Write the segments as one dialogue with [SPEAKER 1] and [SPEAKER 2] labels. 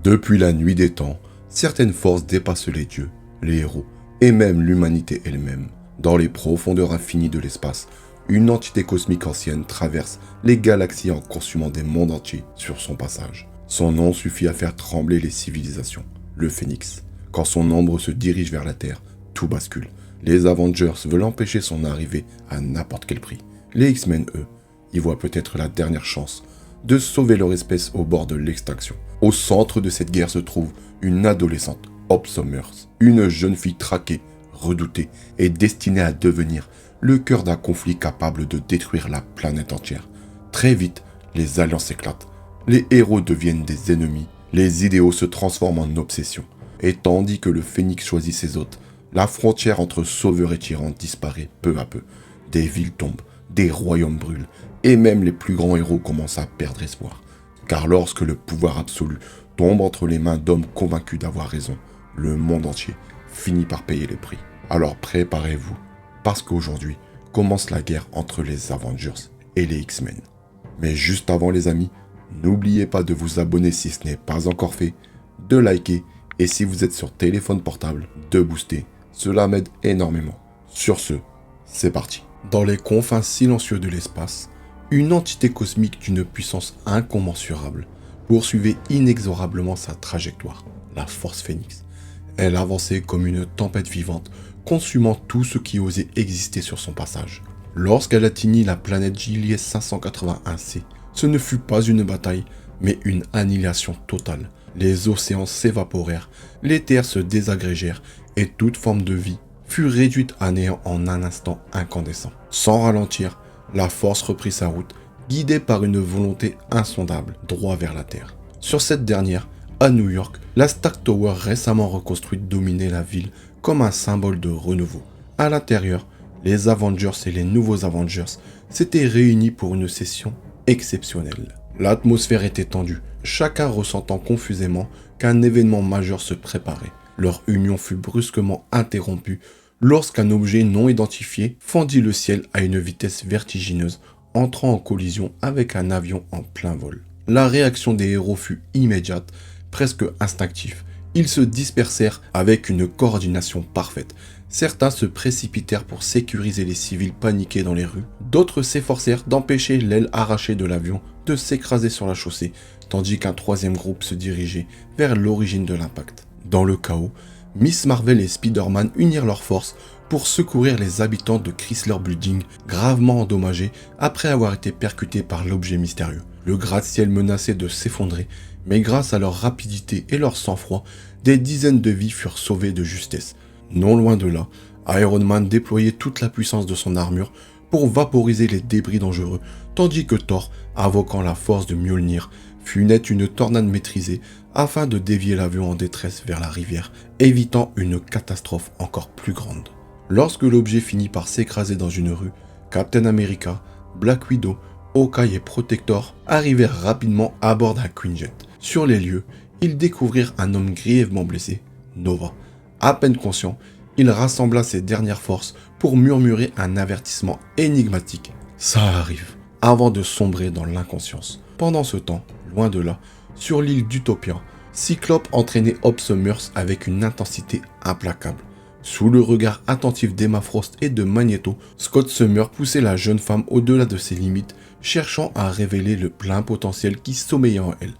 [SPEAKER 1] Depuis la nuit des temps, certaines forces dépassent les dieux, les héros, et même l'humanité elle-même. Dans les profondeurs infinies de l'espace, une entité cosmique ancienne traverse les galaxies en consumant des mondes entiers sur son passage. Son nom suffit à faire trembler les civilisations, le Phénix. Quand son ombre se dirige vers la Terre, tout bascule. Les Avengers veulent empêcher son arrivée à n'importe quel prix. Les X-Men, eux, y voient peut-être la dernière chance de sauver leur espèce au bord de l'extinction. Au centre de cette guerre se trouve une adolescente, Hope Summers, une jeune fille traquée, redoutée et destinée à devenir le cœur d'un conflit capable de détruire la planète entière. Très vite, les alliances éclatent. Les héros deviennent des ennemis, les idéaux se transforment en obsession. Et tandis que le Phénix choisit ses hôtes, la frontière entre sauveur et tyran disparaît peu à peu. Des villes tombent, des royaumes brûlent, et même les plus grands héros commencent à perdre espoir. Car lorsque le pouvoir absolu tombe entre les mains d'hommes convaincus d'avoir raison, le monde entier finit par payer les prix. Alors préparez-vous, parce qu'aujourd'hui commence la guerre entre les Avengers et les X-Men. Mais juste avant les amis, n'oubliez pas de vous abonner si ce n'est pas encore fait, de liker, et si vous êtes sur téléphone portable, de booster. Cela m'aide énormément. Sur ce, c'est parti. Dans les confins silencieux de l'espace, une entité cosmique d'une puissance incommensurable poursuivait inexorablement sa trajectoire, la Force Phénix. Elle avançait comme une tempête vivante, consumant tout ce qui osait exister sur son passage. Lorsqu'elle atteignit la planète JLS 581c, ce ne fut pas une bataille, mais une annihilation totale. Les océans s'évaporèrent, les terres se désagrégèrent et toute forme de vie fut réduite à néant en un instant incandescent. Sans ralentir, la force reprit sa route, guidée par une volonté insondable, droit vers la Terre. Sur cette dernière, à New York, la Stark Tower récemment reconstruite dominait la ville comme un symbole de renouveau. À l'intérieur, les Avengers et les nouveaux Avengers s'étaient réunis pour une session exceptionnelle. L'atmosphère était tendue, chacun ressentant confusément qu'un événement majeur se préparait. Leur union fut brusquement interrompue lorsqu'un objet non identifié fendit le ciel à une vitesse vertigineuse, entrant en collision avec un avion en plein vol. La réaction des héros fut immédiate, presque instinctive. Ils se dispersèrent avec une coordination parfaite. Certains se précipitèrent pour sécuriser les civils paniqués dans les rues. D'autres s'efforcèrent d'empêcher l'aile arrachée de l'avion de s'écraser sur la chaussée, tandis qu'un troisième groupe se dirigeait vers l'origine de l'impact. Dans le chaos, Miss Marvel et Spider-Man unirent leurs forces pour secourir les habitants de Chrysler Building, gravement endommagés après avoir été percutés par l'objet mystérieux. Le gratte-ciel menaçait de s'effondrer, mais grâce à leur rapidité et leur sang-froid, des dizaines de vies furent sauvées de justesse. Non loin de là, Iron Man déployait toute la puissance de son armure pour vaporiser les débris dangereux, tandis que Thor, invoquant la force de Mjolnir, funait une tornade maîtrisée afin de dévier l'avion en détresse vers la rivière, évitant une catastrophe encore plus grande. Lorsque l'objet finit par s'écraser dans une rue, Captain America, Black Widow, Hawkeye et Protector arrivèrent rapidement à bord d'un Quinjet. Sur les lieux, ils découvrirent un homme grièvement blessé, Nova. À peine conscient, il rassembla ses dernières forces pour murmurer un avertissement énigmatique. « Ça arrive !» avant de sombrer dans l'inconscience. Pendant ce temps, loin de là, sur l'île d'Utopia, Cyclope entraînait Hope Summers avec une intensité implacable. Sous le regard attentif d'Emma Frost et de Magneto, Scott Summers poussait la jeune femme au-delà de ses limites, cherchant à révéler le plein potentiel qui sommeillait en elle.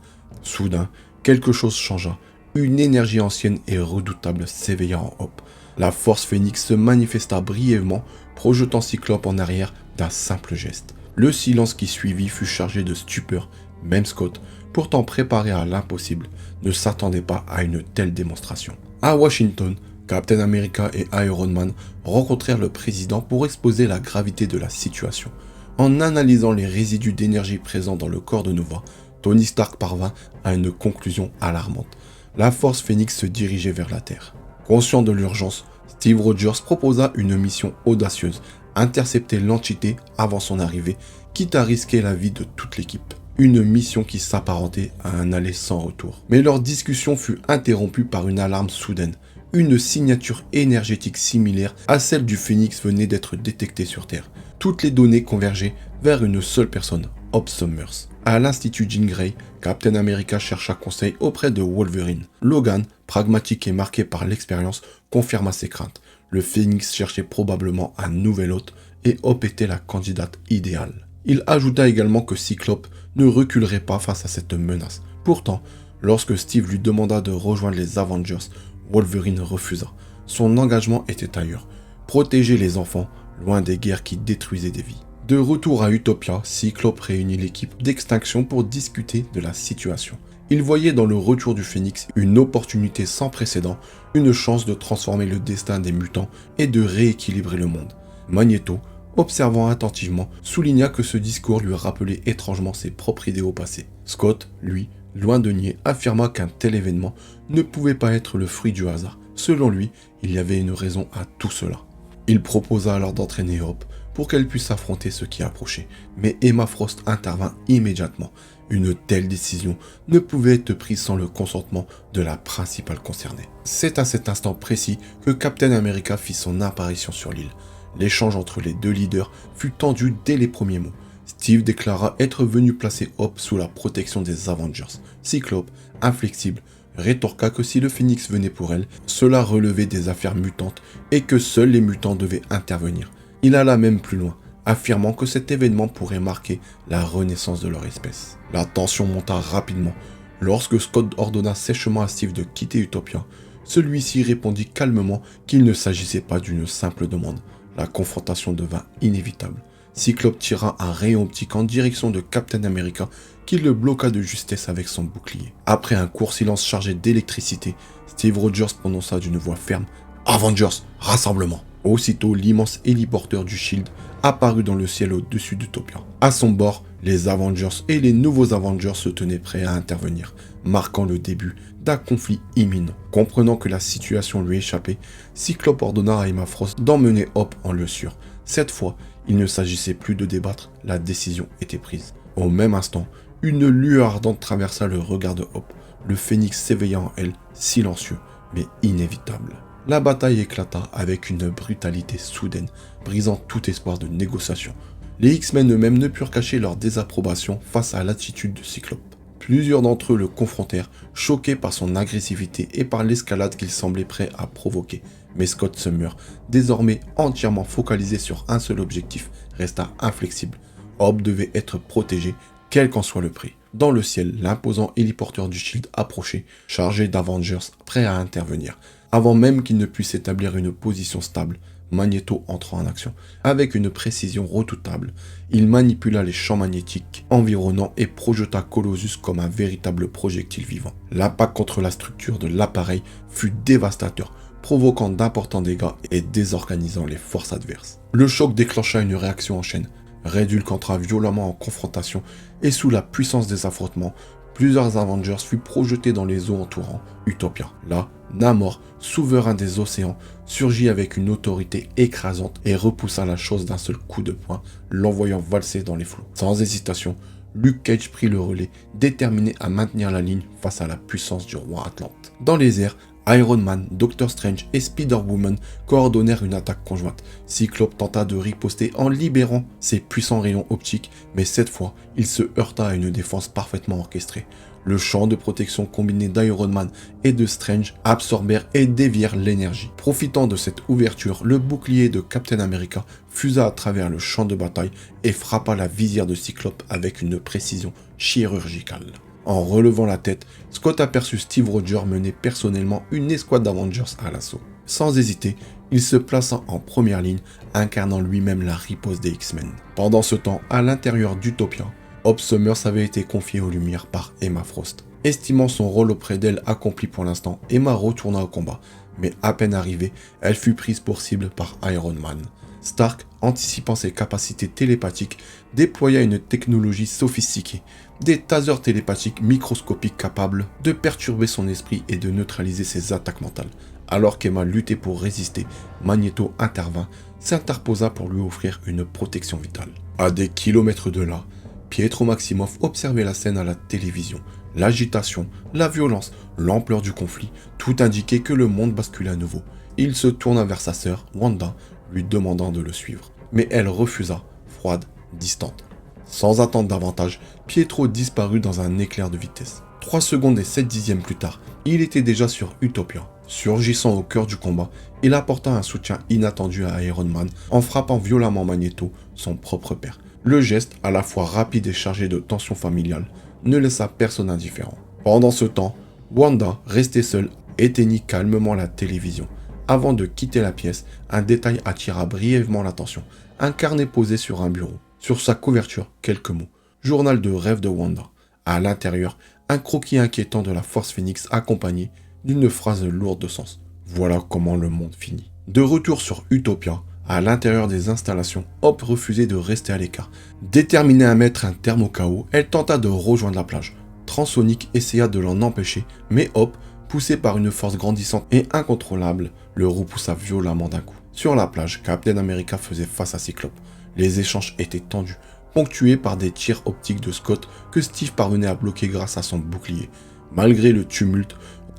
[SPEAKER 1] Soudain, quelque chose changea. Une énergie ancienne et redoutable s'éveilla en Hope. La force Phénix se manifesta brièvement, projetant Cyclope en arrière d'un simple geste. Le silence qui suivit fut chargé de stupeur. Même Scott, pourtant préparé à l'impossible, ne s'attendait pas à une telle démonstration. À Washington, Captain America et Iron Man rencontrèrent le président pour exposer la gravité de la situation. En analysant les résidus d'énergie présents dans le corps de Nova, Tony Stark parvint à une conclusion alarmante. La force Phénix se dirigeait vers la Terre. Conscient de l'urgence, Steve Rogers proposa une mission audacieuse, intercepter l'entité avant son arrivée, quitte à risquer la vie de toute l'équipe. Une mission qui s'apparentait à un aller sans retour. Mais leur discussion fut interrompue par une alarme soudaine. Une signature énergétique similaire à celle du Phénix venait d'être détectée sur Terre. Toutes les données convergeaient vers une seule personne, Hope Summers. À l'Institut Jean Grey, Captain America chercha conseil auprès de Wolverine. Logan, pragmatique et marqué par l'expérience, confirma ses craintes. Le Phénix cherchait probablement un nouvel hôte et Hope était la candidate idéale. Il ajouta également que Cyclope ne reculerait pas face à cette menace. Pourtant, lorsque Steve lui demanda de rejoindre les Avengers, Wolverine refusa. Son engagement était ailleurs. Protéger les enfants, loin des guerres qui détruisaient des vies. De retour à Utopia, Cyclope réunit l'équipe d'Extinction pour discuter de la situation. Il voyait dans le retour du Phénix une opportunité sans précédent, une chance de transformer le destin des mutants et de rééquilibrer le monde. Magneto, observant attentivement, souligna que ce discours lui rappelait étrangement ses propres idéaux passés. Scott, lui, loin de nier, affirma qu'un tel événement ne pouvait pas être le fruit du hasard. Selon lui, il y avait une raison à tout cela. Il proposa alors d'entraîner Hope pour qu'elle puisse affronter ce qui approchait, mais Emma Frost intervint immédiatement. Une telle décision ne pouvait être prise sans le consentement de la principale concernée. C'est à cet instant précis que Captain America fit son apparition sur l'île. L'échange entre les deux leaders fut tendu dès les premiers mots. Steve déclara être venu placer Hope sous la protection des Avengers. Cyclope, inflexible, rétorqua que si le Phénix venait pour elle, cela relevait des affaires mutantes et que seuls les mutants devaient intervenir. Il alla même plus loin, affirmant que cet événement pourrait marquer la renaissance de leur espèce. La tension monta rapidement. Lorsque Scott ordonna sèchement à Steve de quitter Utopia, celui-ci répondit calmement qu'il ne s'agissait pas d'une simple demande. La confrontation devint inévitable. Cyclope tira un rayon optique en direction de Captain America qui le bloqua de justesse avec son bouclier. Après un court silence chargé d'électricité, Steve Rogers prononça d'une voix ferme « Avengers, rassemblement !» Aussitôt, l'immense héliporteur du Shield apparut dans le ciel au-dessus d'Utopia. À son bord, les Avengers et les nouveaux Avengers se tenaient prêts à intervenir, marquant le début d'un conflit imminent. Comprenant que la situation lui échappait, Cyclope ordonna à Emma Frost d'emmener Hope en lieu sûr. Cette fois, il ne s'agissait plus de débattre, la décision était prise. Au même instant, une lueur ardente traversa le regard de Hope. Le Phénix s'éveilla en elle, silencieux, mais inévitable. La bataille éclata avec une brutalité soudaine, brisant tout espoir de négociation. Les X-Men eux-mêmes ne purent cacher leur désapprobation face à l'attitude de Cyclope. Plusieurs d'entre eux le confrontèrent, choqués par son agressivité et par l'escalade qu'il semblait prêt à provoquer. Mais Scott Summers, désormais entièrement focalisé sur un seul objectif, resta inflexible. Hope devait être protégé, quel qu'en soit le prix. Dans le ciel, l'imposant héliporteur du Shield approchait, chargé d'Avengers prêts à intervenir. Avant même qu'il ne puisse établir une position stable, Magneto entra en action. Avec une précision redoutable, il manipula les champs magnétiques environnants et projeta Colossus comme un véritable projectile vivant. L'impact contre la structure de l'appareil fut dévastateur, provoquant d'importants dégâts et désorganisant les forces adverses. Le choc déclencha une réaction en chaîne. Red Hulk entra violemment en confrontation et sous la puissance des affrontements, plusieurs Avengers furent projetés dans les eaux entourant Utopia. Là, Namor, souverain des océans, surgit avec une autorité écrasante et repoussa la chose d'un seul coup de poing, l'envoyant valser dans les flots. Sans hésitation, Luke Cage prit le relais, déterminé à maintenir la ligne face à la puissance du roi Atlante. Dans les airs, Iron Man, Doctor Strange et Spider-Woman coordonnèrent une attaque conjointe. Cyclope tenta de riposter en libérant ses puissants rayons optiques, mais cette fois, il se heurta à une défense parfaitement orchestrée. Le champ de protection combiné d'Iron Man et de Strange absorbèrent et dévièrent l'énergie. Profitant de cette ouverture, le bouclier de Captain America fusa à travers le champ de bataille et frappa la visière de Cyclope avec une précision chirurgicale. En relevant la tête, Scott aperçut Steve Rogers mener personnellement une escouade d'Avengers à l'assaut. Sans hésiter, il se plaça en première ligne, incarnant lui-même la riposte des X-Men. Pendant ce temps, à l'intérieur d'Utopia, Hope Summers avait été confié aux Lumières par Emma Frost. Estimant son rôle auprès d'elle accompli pour l'instant, Emma retourna au combat, mais à peine arrivée, elle fut prise pour cible par Iron Man. Stark, anticipant ses capacités télépathiques, déploya une technologie sophistiquée, des tasers télépathiques microscopiques capables de perturber son esprit et de neutraliser ses attaques mentales. Alors qu'Emma luttait pour résister, Magneto intervint, s'interposa pour lui offrir une protection vitale. À des kilomètres de là, Pietro Maximoff observait la scène à la télévision. L'agitation, la violence, l'ampleur du conflit, tout indiquait que le monde basculait à nouveau. Il se tourna vers sa sœur, Wanda, lui demandant de le suivre. Mais elle refusa, froide, distante. Sans attendre davantage, Pietro disparut dans un éclair de vitesse. 3 secondes et 7 dixièmes plus tard, il était déjà sur Utopia. Surgissant au cœur du combat, il apporta un soutien inattendu à Iron Man en frappant violemment Magneto, son propre père. Le geste, à la fois rapide et chargé de tension familiale, ne laissa personne indifférent. Pendant ce temps, Wanda, restée seule, éteignit calmement la télévision. Avant de quitter la pièce, un détail attira brièvement l'attention. Un carnet posé sur un bureau. Sur sa couverture, quelques mots. Journal de rêve de Wanda. À l'intérieur, un croquis inquiétant de la Force Phoenix accompagné d'une phrase lourde de sens. Voilà comment le monde finit. De retour sur Utopia, à l'intérieur des installations, Hope refusait de rester à l'écart. Déterminée à mettre un terme au chaos, elle tenta de rejoindre la plage. Transonic essaya de l'en empêcher, mais Hope, poussé par une force grandissante et incontrôlable, le repoussa violemment d'un coup. Sur la plage, Captain America faisait face à Cyclope. Les échanges étaient tendus, ponctués par des tirs optiques de Scott que Steve parvenait à bloquer grâce à son bouclier. Malgré le tumulte,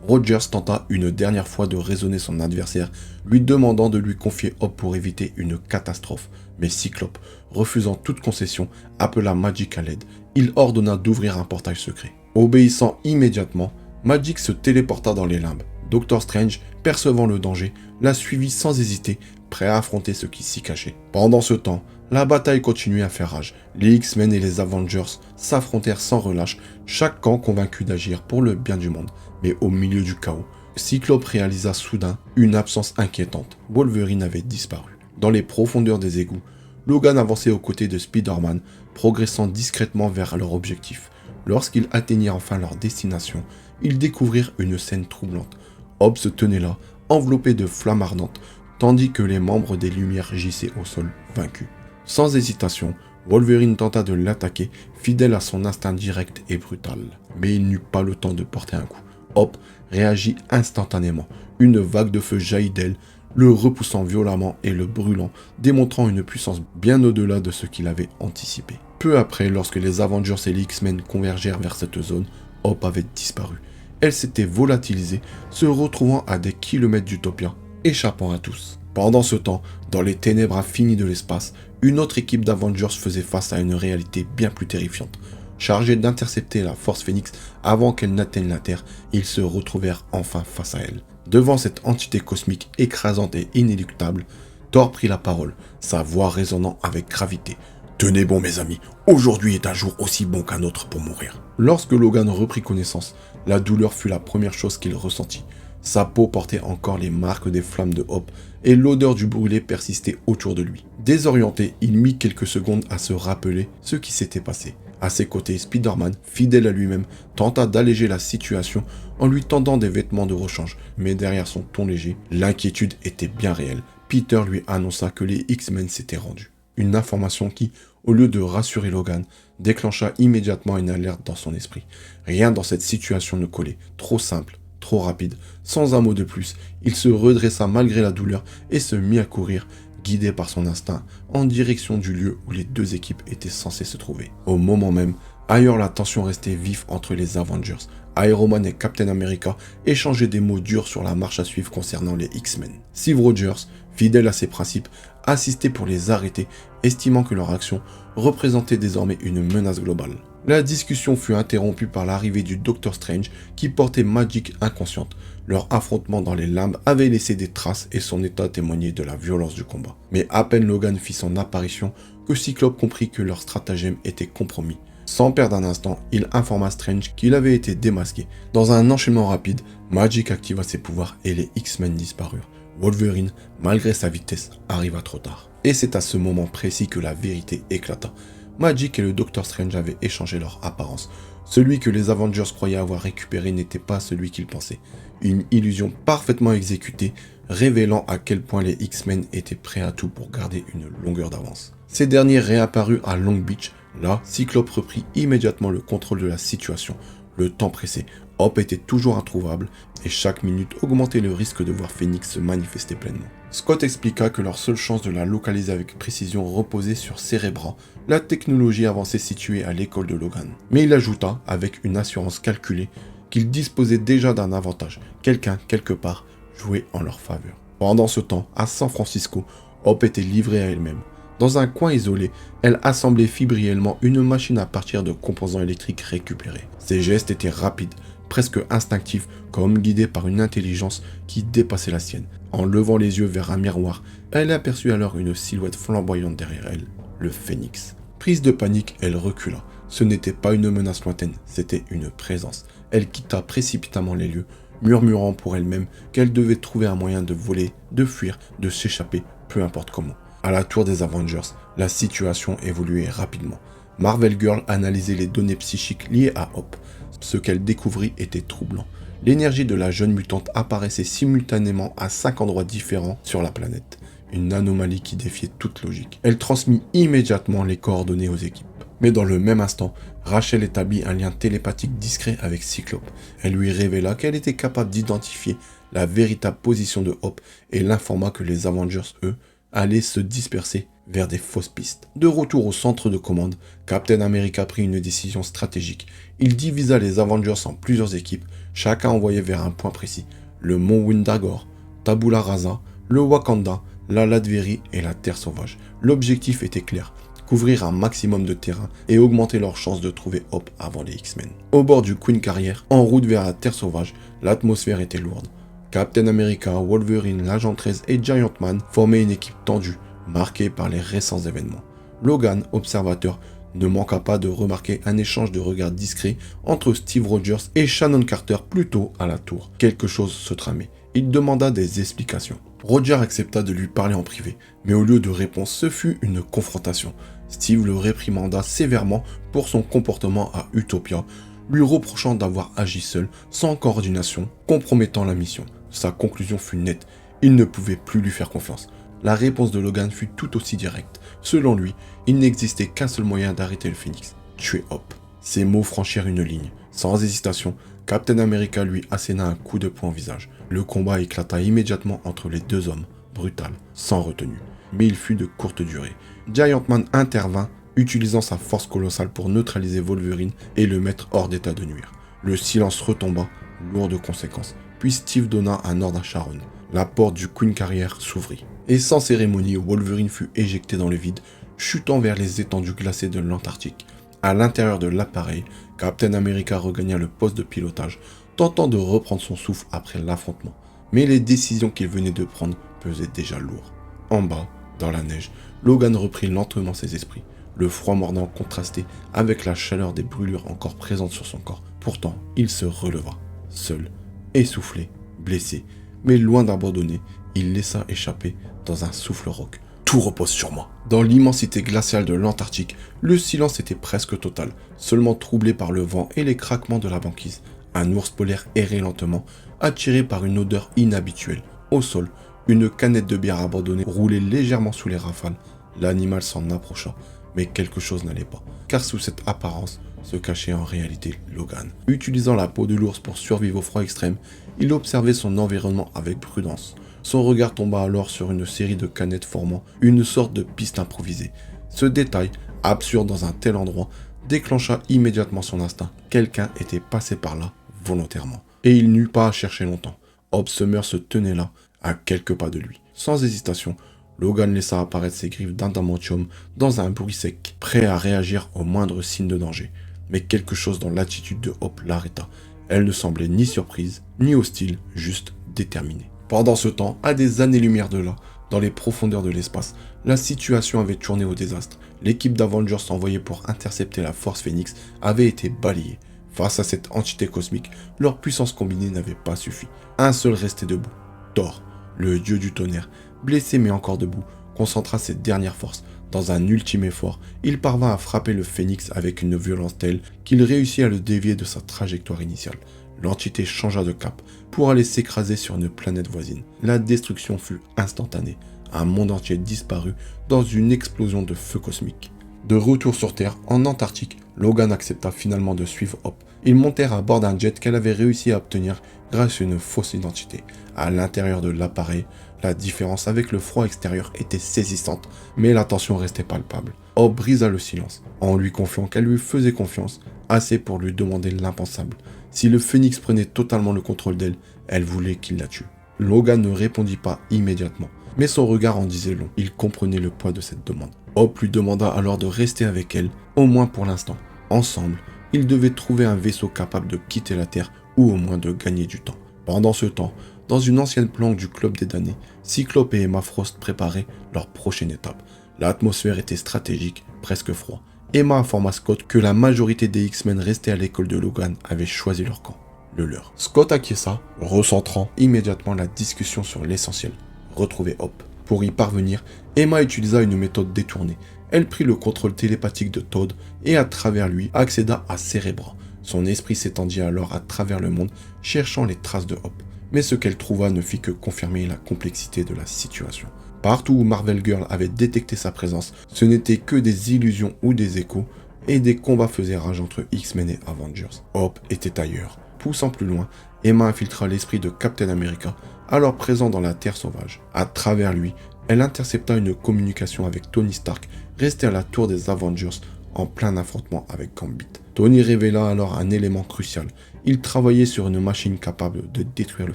[SPEAKER 1] Rogers tenta une dernière fois de raisonner son adversaire, lui demandant de lui confier Hope pour éviter une catastrophe. Mais Cyclope, refusant toute concession, appela Magic à l'aide. Il ordonna d'ouvrir un portail secret. Obéissant immédiatement, Magic se téléporta dans les limbes. Doctor Strange, percevant le danger, la suivit sans hésiter, prêt à affronter ce qui s'y cachait. Pendant ce temps, la bataille continuait à faire rage. Les X-Men et les Avengers s'affrontèrent sans relâche, chaque camp convaincu d'agir pour le bien du monde. Mais au milieu du chaos, Cyclope réalisa soudain une absence inquiétante. Wolverine avait disparu. Dans les profondeurs des égouts, Logan avançait aux côtés de Spider-Man, progressant discrètement vers leur objectif. Lorsqu'ils atteignirent enfin leur destination, ils découvrirent une scène troublante. Hope se tenait là, enveloppé de flammes ardentes, tandis que les membres des Lumières gissaient au sol, vaincus. Sans hésitation, Wolverine tenta de l'attaquer, fidèle à son instinct direct et brutal. Mais il n'eut pas le temps de porter un coup. Hope réagit instantanément. Une vague de feu jaillit d'elle, le repoussant violemment et le brûlant, démontrant une puissance bien au-delà de ce qu'il avait anticipé. Peu après, lorsque les Avengers et les X-Men convergèrent vers cette zone, Hope avait disparu. Elle s'était volatilisée, se retrouvant à des kilomètres d'Utopia, échappant à tous. Pendant ce temps, dans les ténèbres infinies de l'espace, une autre équipe d'Avengers faisait face à une réalité bien plus terrifiante. Chargés d'intercepter la Force Phoenix avant qu'elle n'atteigne la Terre, ils se retrouvèrent enfin face à elle. Devant cette entité cosmique écrasante et inéluctable, Thor prit la parole, sa voix résonnant avec gravité. « Tenez bon mes amis, aujourd'hui est un jour aussi bon qu'un autre pour mourir. » Lorsque Logan reprit connaissance, la douleur fut la première chose qu'il ressentit. Sa peau portait encore les marques des flammes de Hope et l'odeur du brûlé persistait autour de lui. Désorienté, il mit quelques secondes à se rappeler ce qui s'était passé. À ses côtés, Spider-Man, fidèle à lui-même, tenta d'alléger la situation en lui tendant des vêtements de rechange. Mais derrière son ton léger, l'inquiétude était bien réelle. Peter lui annonça que les X-Men s'étaient rendus. Une information qui, au lieu de rassurer Logan, déclencha immédiatement une alerte dans son esprit. Rien dans cette situation ne collait. Trop simple, trop rapide. Sans un mot de plus, il se redressa malgré la douleur et se mit à courir, guidé par son instinct, en direction du lieu où les deux équipes étaient censées se trouver. Au moment même, ailleurs la tension restait vive entre les Avengers. Iron Man et Captain America échangeaient des mots durs sur la marche à suivre concernant les X-Men. Steve Rogers, fidèle à ses principes, assistait pour les arrêter, estimant que leur action représentait désormais une menace globale. La discussion fut interrompue par l'arrivée du Doctor Strange qui portait Magic inconsciente. Leur affrontement dans les limbes avait laissé des traces et son état témoignait de la violence du combat. Mais à peine Logan fit son apparition que Cyclope comprit que leur stratagème était compromis. Sans perdre un instant, il informa Strange qu'il avait été démasqué. Dans un enchaînement rapide, Magic activa ses pouvoirs et les X-Men disparurent. Wolverine, malgré sa vitesse, arriva trop tard. Et c'est à ce moment précis que la vérité éclata. Magic et le Docteur Strange avaient échangé leur apparence. Celui que les Avengers croyaient avoir récupéré n'était pas celui qu'ils pensaient. Une illusion parfaitement exécutée, révélant à quel point les X-Men étaient prêts à tout pour garder une longueur d'avance. Ces derniers réapparurent à Long Beach. Là, Cyclope reprit immédiatement le contrôle de la situation. Le temps pressait. Hope était toujours introuvable et chaque minute augmentait le risque de voir Phoenix se manifester pleinement. Scott expliqua que leur seule chance de la localiser avec précision reposait sur Cerebra, la technologie avancée située à l'école de Logan. Mais il ajouta, avec une assurance calculée, qu'ils disposaient déjà d'un avantage. Quelqu'un, quelque part, jouait en leur faveur. Pendant ce temps, à San Francisco, Hope était livrée à elle-même. Dans un coin isolé, elle assemblait fibriellement une machine à partir de composants électriques récupérés. Ses gestes étaient rapides, presque instinctifs, comme guidés par une intelligence qui dépassait la sienne. En levant les yeux vers un miroir, elle aperçut alors une silhouette flamboyante derrière elle, le phénix. Prise de panique, elle recula. Ce n'était pas une menace lointaine, c'était une présence. Elle quitta précipitamment les lieux, murmurant pour elle-même qu'elle devait trouver un moyen de voler, de fuir, de s'échapper, peu importe comment. À la tour des Avengers, la situation évoluait rapidement. Marvel Girl analysait les données psychiques liées à Hope. Ce qu'elle découvrit était troublant. L'énergie de la jeune mutante apparaissait simultanément à 5 endroits différents sur la planète. Une anomalie qui défiait toute logique. Elle transmit immédiatement les coordonnées aux équipes. Mais dans le même instant, Rachel établit un lien télépathique discret avec Cyclope. Elle lui révéla qu'elle était capable d'identifier la véritable position de Hope et l'informa que les Avengers, eux, allaient se disperser vers des fausses pistes. De retour au centre de commande, Captain America prit une décision stratégique. Il divisa les Avengers en plusieurs équipes, chacun envoyé vers un point précis. Le mont Wundagore, Tabula Rasa, le Wakanda, la Latverie et la Terre sauvage. L'objectif était clair. Couvrir un maximum de terrain et augmenter leurs chances de trouver Hope avant les X-Men. Au bord du Queen Carrier, en route vers la Terre sauvage, l'atmosphère était lourde. Captain America, Wolverine, l'Agent 13 et Giant Man formaient une équipe tendue, marquée par les récents événements. Logan, observateur, ne manqua pas de remarquer un échange de regards discrets entre Steve Rogers et Shannon Carter plus tôt à la tour. Quelque chose se tramait. Il demanda des explications. Roger accepta de lui parler en privé, mais au lieu de réponse, ce fut une confrontation. Steve le réprimanda sévèrement pour son comportement à Utopia, lui reprochant d'avoir agi seul, sans coordination, compromettant la mission. Sa conclusion fut nette, il ne pouvait plus lui faire confiance. La réponse de Logan fut tout aussi directe. Selon lui, il n'existait qu'un seul moyen d'arrêter le Phénix, tuer Hope. Ces mots franchirent une ligne. Sans hésitation, Captain America lui asséna un coup de poing au visage. Le combat éclata immédiatement entre les deux hommes, brutal, sans retenue. Mais il fut de courte durée. Giant Man intervint, utilisant sa force colossale pour neutraliser Wolverine et le mettre hors d'état de nuire. Le silence retomba, lourd de conséquences. Puis Steve donna un ordre à Sharon. La porte du Queen Carrier s'ouvrit. Et sans cérémonie, Wolverine fut éjecté dans le vide, chutant vers les étendues glacées de l'Antarctique. À l'intérieur de l'appareil, Captain America regagna le poste de pilotage, tentant de reprendre son souffle après l'affrontement. Mais les décisions qu'il venait de prendre pesaient déjà lourd. En bas, dans la neige, Logan reprit lentement ses esprits. Le froid mordant contrastait avec la chaleur des brûlures encore présentes sur son corps. Pourtant, il se releva, seul, essoufflé, blessé, mais loin d'abandonner, il laissa échapper dans un souffle rauque. Tout repose sur moi. Dans l'immensité glaciale de l'Antarctique, le silence était presque total, seulement troublé par le vent et les craquements de la banquise. Un ours polaire errait lentement, attiré par une odeur inhabituelle. Au sol, une canette de bière abandonnée roulait légèrement sous les rafales. L'animal s'en approcha, mais quelque chose n'allait pas, car sous cette apparence se cachait en réalité Logan. Utilisant la peau de l'ours pour survivre au froid extrême, il observait son environnement avec prudence. Son regard tomba alors sur une série de canettes formant une sorte de piste improvisée. Ce détail, absurde dans un tel endroit, déclencha immédiatement son instinct. Quelqu'un était passé par là, volontairement. Et il n'eut pas à chercher longtemps. Hope Summer se tenait là, à quelques pas de lui. Sans hésitation, Logan laissa apparaître ses griffes d'adamantium dans un bruit sec, prêt à réagir au moindre signe de danger. Mais quelque chose dans l'attitude de Hope l'arrêta. Elle ne semblait ni surprise, ni hostile, juste déterminée. Pendant ce temps, à des années-lumière de là, dans les profondeurs de l'espace, la situation avait tourné au désastre. L'équipe d'Avengers envoyée pour intercepter la Force Phénix avait été balayée. Face à cette entité cosmique, leur puissance combinée n'avait pas suffi. Un seul restait debout. Thor, le dieu du tonnerre, blessé mais encore debout, concentra ses dernières forces. Dans un ultime effort, il parvint à frapper le Phénix avec une violence telle qu'il réussit à le dévier de sa trajectoire initiale. L'entité changea de cap pour aller s'écraser sur une planète voisine. La destruction fut instantanée. Un monde entier disparut dans une explosion de feu cosmique. De retour sur Terre, en Antarctique, Logan accepta finalement de suivre Hope. Ils montèrent à bord d'un jet qu'elle avait réussi à obtenir grâce à une fausse identité. À l'intérieur de l'appareil, la différence avec le froid extérieur était saisissante, mais la tension restait palpable. Hope brisa le silence, en lui confiant qu'elle lui faisait confiance, assez pour lui demander l'impensable. Si le Phénix prenait totalement le contrôle d'elle, elle voulait qu'il la tue. Logan ne répondit pas immédiatement. Mais son regard en disait long, il comprenait le poids de cette demande. Hope lui demanda alors de rester avec elle, au moins pour l'instant. Ensemble, ils devaient trouver un vaisseau capable de quitter la Terre ou au moins de gagner du temps. Pendant ce temps, dans une ancienne planque du Club des damnés, Cyclope et Emma Frost préparaient leur prochaine étape. L'atmosphère était stratégique, presque froid. Emma informa Scott que la majorité des X-Men restés à l'école de Logan avaient choisi leur camp, le leur. Scott acquiesça, recentrant immédiatement la discussion sur l'essentiel, retrouver Hope. Pour y parvenir, Emma utilisa une méthode détournée. Elle prit le contrôle télépathique de Todd et à travers lui accéda à Cerebra. Son esprit s'étendit alors à travers le monde, cherchant les traces de Hope. Mais ce qu'elle trouva ne fit que confirmer la complexité de la situation. Partout où Marvel Girl avait détecté sa présence, ce n'était que des illusions ou des échos, et des combats faisaient rage entre X-Men et Avengers. Hope était ailleurs. Poussant plus loin, Emma infiltra l'esprit de Captain America, alors présent dans la Terre sauvage. À travers lui, elle intercepta une communication avec Tony Stark, resté à la tour des Avengers, en plein affrontement avec Gambit. Tony révéla alors un élément crucial. Il travaillait sur une machine capable de détruire le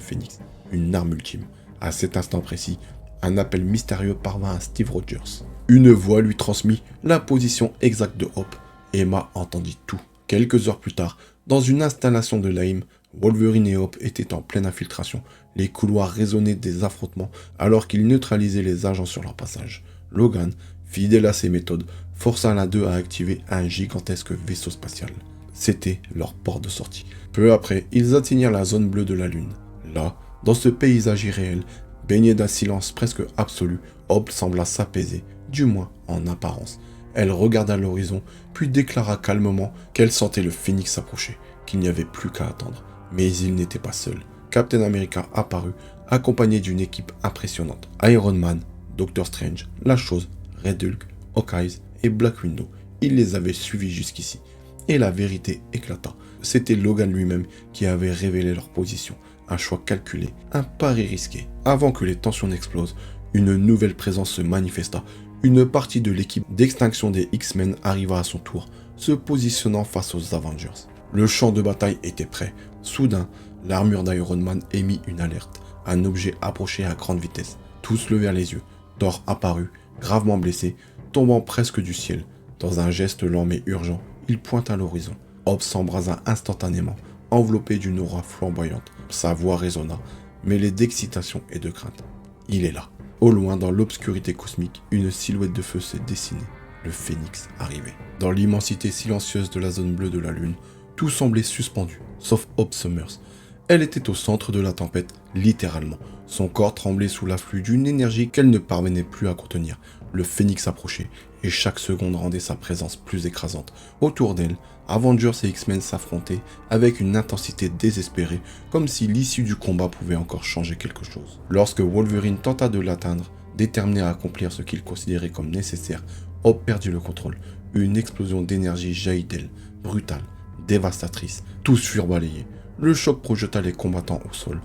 [SPEAKER 1] Phénix, une arme ultime. À cet instant précis, un appel mystérieux parvint à Steve Rogers. Une voix lui transmit la position exacte de Hope. Emma entendit tout. Quelques heures plus tard, dans une installation de l'AIM, Wolverine et Hope étaient en pleine infiltration. Les couloirs résonnaient des affrontements alors qu'ils neutralisaient les agents sur leur passage. Logan, fidèle à ses méthodes, força l'un d'eux à activer un gigantesque vaisseau spatial. C'était leur porte de sortie. Peu après, ils atteignirent la zone bleue de la Lune. Là, dans ce paysage irréel, baigné d'un silence presque absolu, Hope sembla s'apaiser, du moins en apparence. Elle regarda l'horizon, puis déclara calmement qu'elle sentait le Phénix s'approcher, qu'il n'y avait plus qu'à attendre. Mais il n'était pas seul. Captain America apparut, accompagné d'une équipe impressionnante. Iron Man, Doctor Strange, La Chose, Red Hulk, Hawkeye et Black Widow. Il les avait suivis jusqu'ici. Et la vérité éclata. C'était Logan lui-même qui avait révélé leur position. Un choix calculé, un pari risqué. Avant que les tensions n'explosent, une nouvelle présence se manifesta. Une partie de l'équipe d'extinction des X-Men arriva à son tour, se positionnant face aux Avengers. Le champ de bataille était prêt. Soudain, l'armure d'Iron Man émit une alerte. Un objet approchait à grande vitesse. Tous levèrent les yeux. Thor apparut, gravement blessé, tombant presque du ciel. Dans un geste lent mais urgent, il pointa l'horizon. Hope s'embrasa instantanément, enveloppé d'une aura flamboyante. Sa voix résonna, mêlée d'excitation et de crainte. Il est là. Au loin, dans l'obscurité cosmique, une silhouette de feu s'est dessinée. Le Phénix arrivait. Dans l'immensité silencieuse de la zone bleue de la Lune, tout semblait suspendu, sauf Hope Summers. Elle était au centre de la tempête, littéralement. Son corps tremblait sous l'afflux d'une énergie qu'elle ne parvenait plus à contenir. Le Phénix approchait, et chaque seconde rendait sa présence plus écrasante. Autour d'elle, Avengers et X-Men s'affrontaient avec une intensité désespérée, comme si l'issue du combat pouvait encore changer quelque chose. Lorsque Wolverine tenta de l'atteindre, déterminé à accomplir ce qu'il considérait comme nécessaire, Hope perdit le contrôle. Une explosion d'énergie jaillit d'elle, brutale, dévastatrice. Tous furent balayés. Le choc projeta les combattants au sol,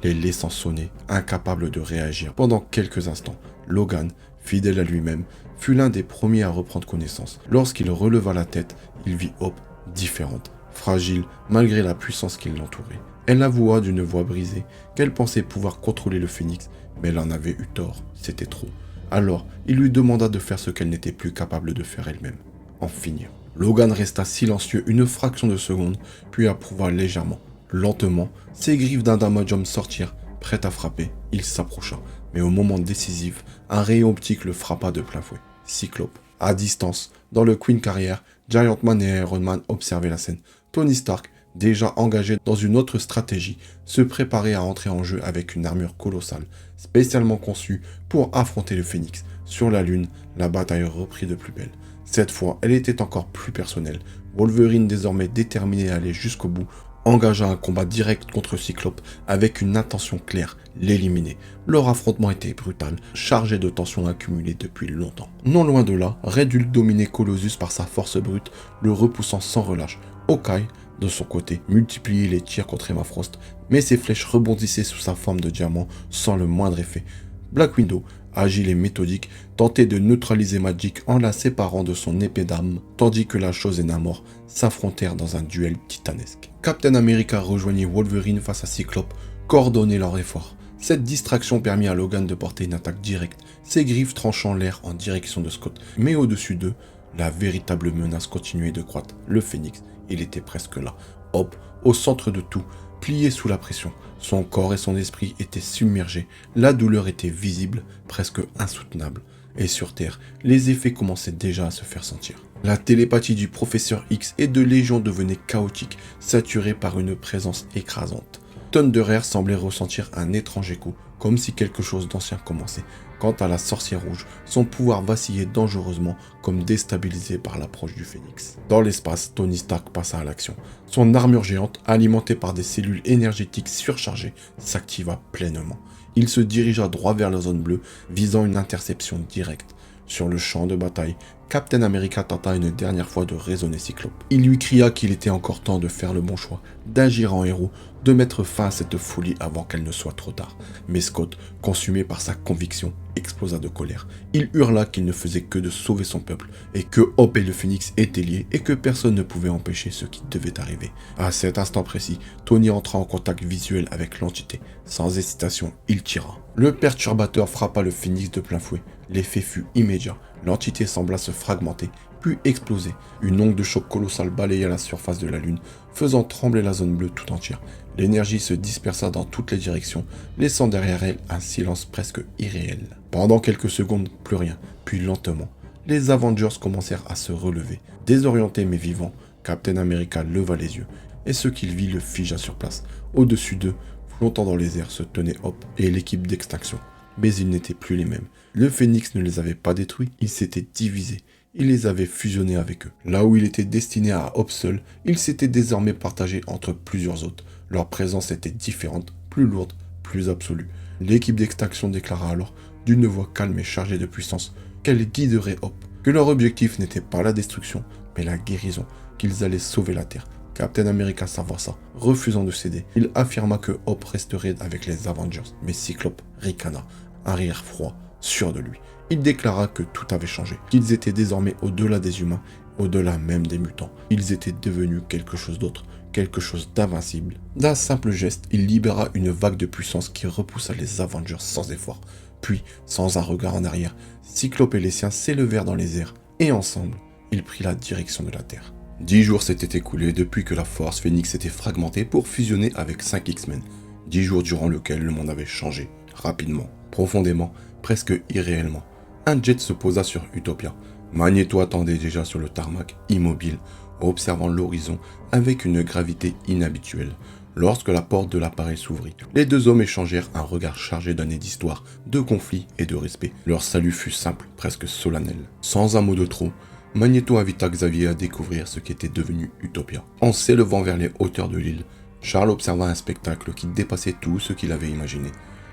[SPEAKER 1] les laissant sonner, incapables de réagir. Pendant quelques instants, Logan, fidèle à lui-même, fut l'un des premiers à reprendre connaissance. Lorsqu'il releva la tête, il vit Hope différente, fragile malgré la puissance qui l'entourait. Elle avoua d'une voix brisée qu'elle pensait pouvoir contrôler le Phénix, mais elle en avait eu tort, c'était trop. Alors, il lui demanda de faire ce qu'elle n'était plus capable de faire elle-même, en finir. Logan resta silencieux une fraction de seconde, puis approuva légèrement. Lentement, ses griffes d'adamantium sortirent, prêtes à frapper. Il s'approcha, mais au moment décisif, un rayon optique le frappa de plein fouet. Cyclope. À distance, dans le Queen Carrière, Giant Man et Iron Man observaient la scène. Tony Stark, déjà engagé dans une autre stratégie, se préparait à entrer en jeu avec une armure colossale, spécialement conçue pour affronter le Phénix. Sur la Lune, la bataille reprit de plus belle. Cette fois, elle était encore plus personnelle. Wolverine, désormais déterminé à aller jusqu'au bout, engagea un combat direct contre Cyclope avec une intention claire, l'éliminer. Leur affrontement était brutal, chargé de tensions accumulées depuis longtemps. Non loin de là, Red Hulk dominait Colossus par sa force brute, le repoussant sans relâche. Hawkeye, de son côté, multipliait les tirs contre Emma Frost, mais ses flèches rebondissaient sous sa forme de diamant sans le moindre effet. Black Widow, agile et méthodique, tentait de neutraliser Magic en la séparant de son épée d'âme, tandis que la Chose et Namor s'affrontèrent dans un duel titanesque. Captain America rejoignit Wolverine face à Cyclope, coordonnait leurs efforts. Cette distraction permit à Logan de porter une attaque directe, ses griffes tranchant l'air en direction de Scott. Mais au-dessus d'eux, la véritable menace continuait de croître. Le Phénix, il était presque là. Hop, au centre de tout, plié sous la pression. Son corps et son esprit étaient submergés. La douleur était visible, presque insoutenable. Et sur Terre, les effets commençaient déjà à se faire sentir. La télépathie du professeur X et de Légion devenait chaotique, saturée par une présence écrasante. Thunderer semblait ressentir un étrange écho, comme si quelque chose d'ancien commençait. Quant à la sorcière rouge, son pouvoir vacillait dangereusement, comme déstabilisé par l'approche du Phénix. Dans l'espace, Tony Stark passa à l'action. Son armure géante, alimentée par des cellules énergétiques surchargées, s'activa pleinement. Il se dirigea droit vers la zone bleue, visant une interception directe. Sur le champ de bataille, Captain America tenta une dernière fois de raisonner Cyclope. Il lui cria qu'il était encore temps de faire le bon choix, d'agir en héros, de mettre fin à cette folie avant qu'elle ne soit trop tard. Mais Scott, consumé par sa conviction, explosa de colère. Il hurla qu'il ne faisait que de sauver son peuple, et que Hope et le Phénix étaient liés, et que personne ne pouvait empêcher ce qui devait arriver. À cet instant précis, Tony entra en contact visuel avec l'entité. Sans hésitation, il tira. Le perturbateur frappa le Phénix de plein fouet. L'effet fut immédiat. L'entité sembla se fragmenter, puis exploser. Une onde de choc colossale balaya la surface de la Lune, faisant trembler la zone bleue tout entière. L'énergie se dispersa dans toutes les directions, laissant derrière elle un silence presque irréel. Pendant quelques secondes, plus rien. Puis lentement, les Avengers commencèrent à se relever. Désorientés mais vivants, Captain America leva les yeux, et ce qu'il vit le figea sur place. Au-dessus d'eux, flottant dans les airs, se tenait Hope et l'équipe d'extinction. Mais ils n'étaient plus les mêmes. Le Phénix ne les avait pas détruits, il s'était divisé. Il les avait fusionnés avec eux. Là où il était destiné à Hope seul, il s'était désormais partagé entre plusieurs autres. Leur présence était différente, plus lourde, plus absolue. L'équipe d'extinction déclara alors, d'une voix calme et chargée de puissance, qu'elle guiderait Hope, que leur objectif n'était pas la destruction, mais la guérison, qu'ils allaient sauver la Terre. Captain America s'avança, refusant de céder. Il affirma que Hope resterait avec les Avengers, mais Cyclope ricana, un rire froid, sûr de lui. Il déclara que tout avait changé, qu'ils étaient désormais au-delà des humains, au-delà même des mutants. Ils étaient devenus quelque chose d'autre, quelque chose d'invincible. D'un simple geste, il libéra une vague de puissance qui repoussa les Avengers sans effort. Puis, sans un regard en arrière, Cyclope et les siens s'élevèrent dans les airs, et ensemble, ils prirent la direction de la Terre. 10 jours s'étaient écoulés depuis que la Force Phénix s'était fragmentée pour fusionner avec 5 X-Men. 10 jours durant lesquels le monde avait changé, rapidement, profondément, presque irréellement. Un jet se posa sur Utopia. Magneto attendait déjà sur le tarmac, immobile, observant l'horizon avec une gravité inhabituelle. Lorsque la porte de l'appareil s'ouvrit, les deux hommes échangèrent un regard chargé d'années d'histoire, de conflits et de respect. Leur salut fut simple, presque solennel. Sans un mot de trop, Magneto invita Xavier à découvrir ce qu'était devenu Utopia. En s'élevant vers les hauteurs de l'île, Charles observa un spectacle qui dépassait tout ce qu'il avait imaginé.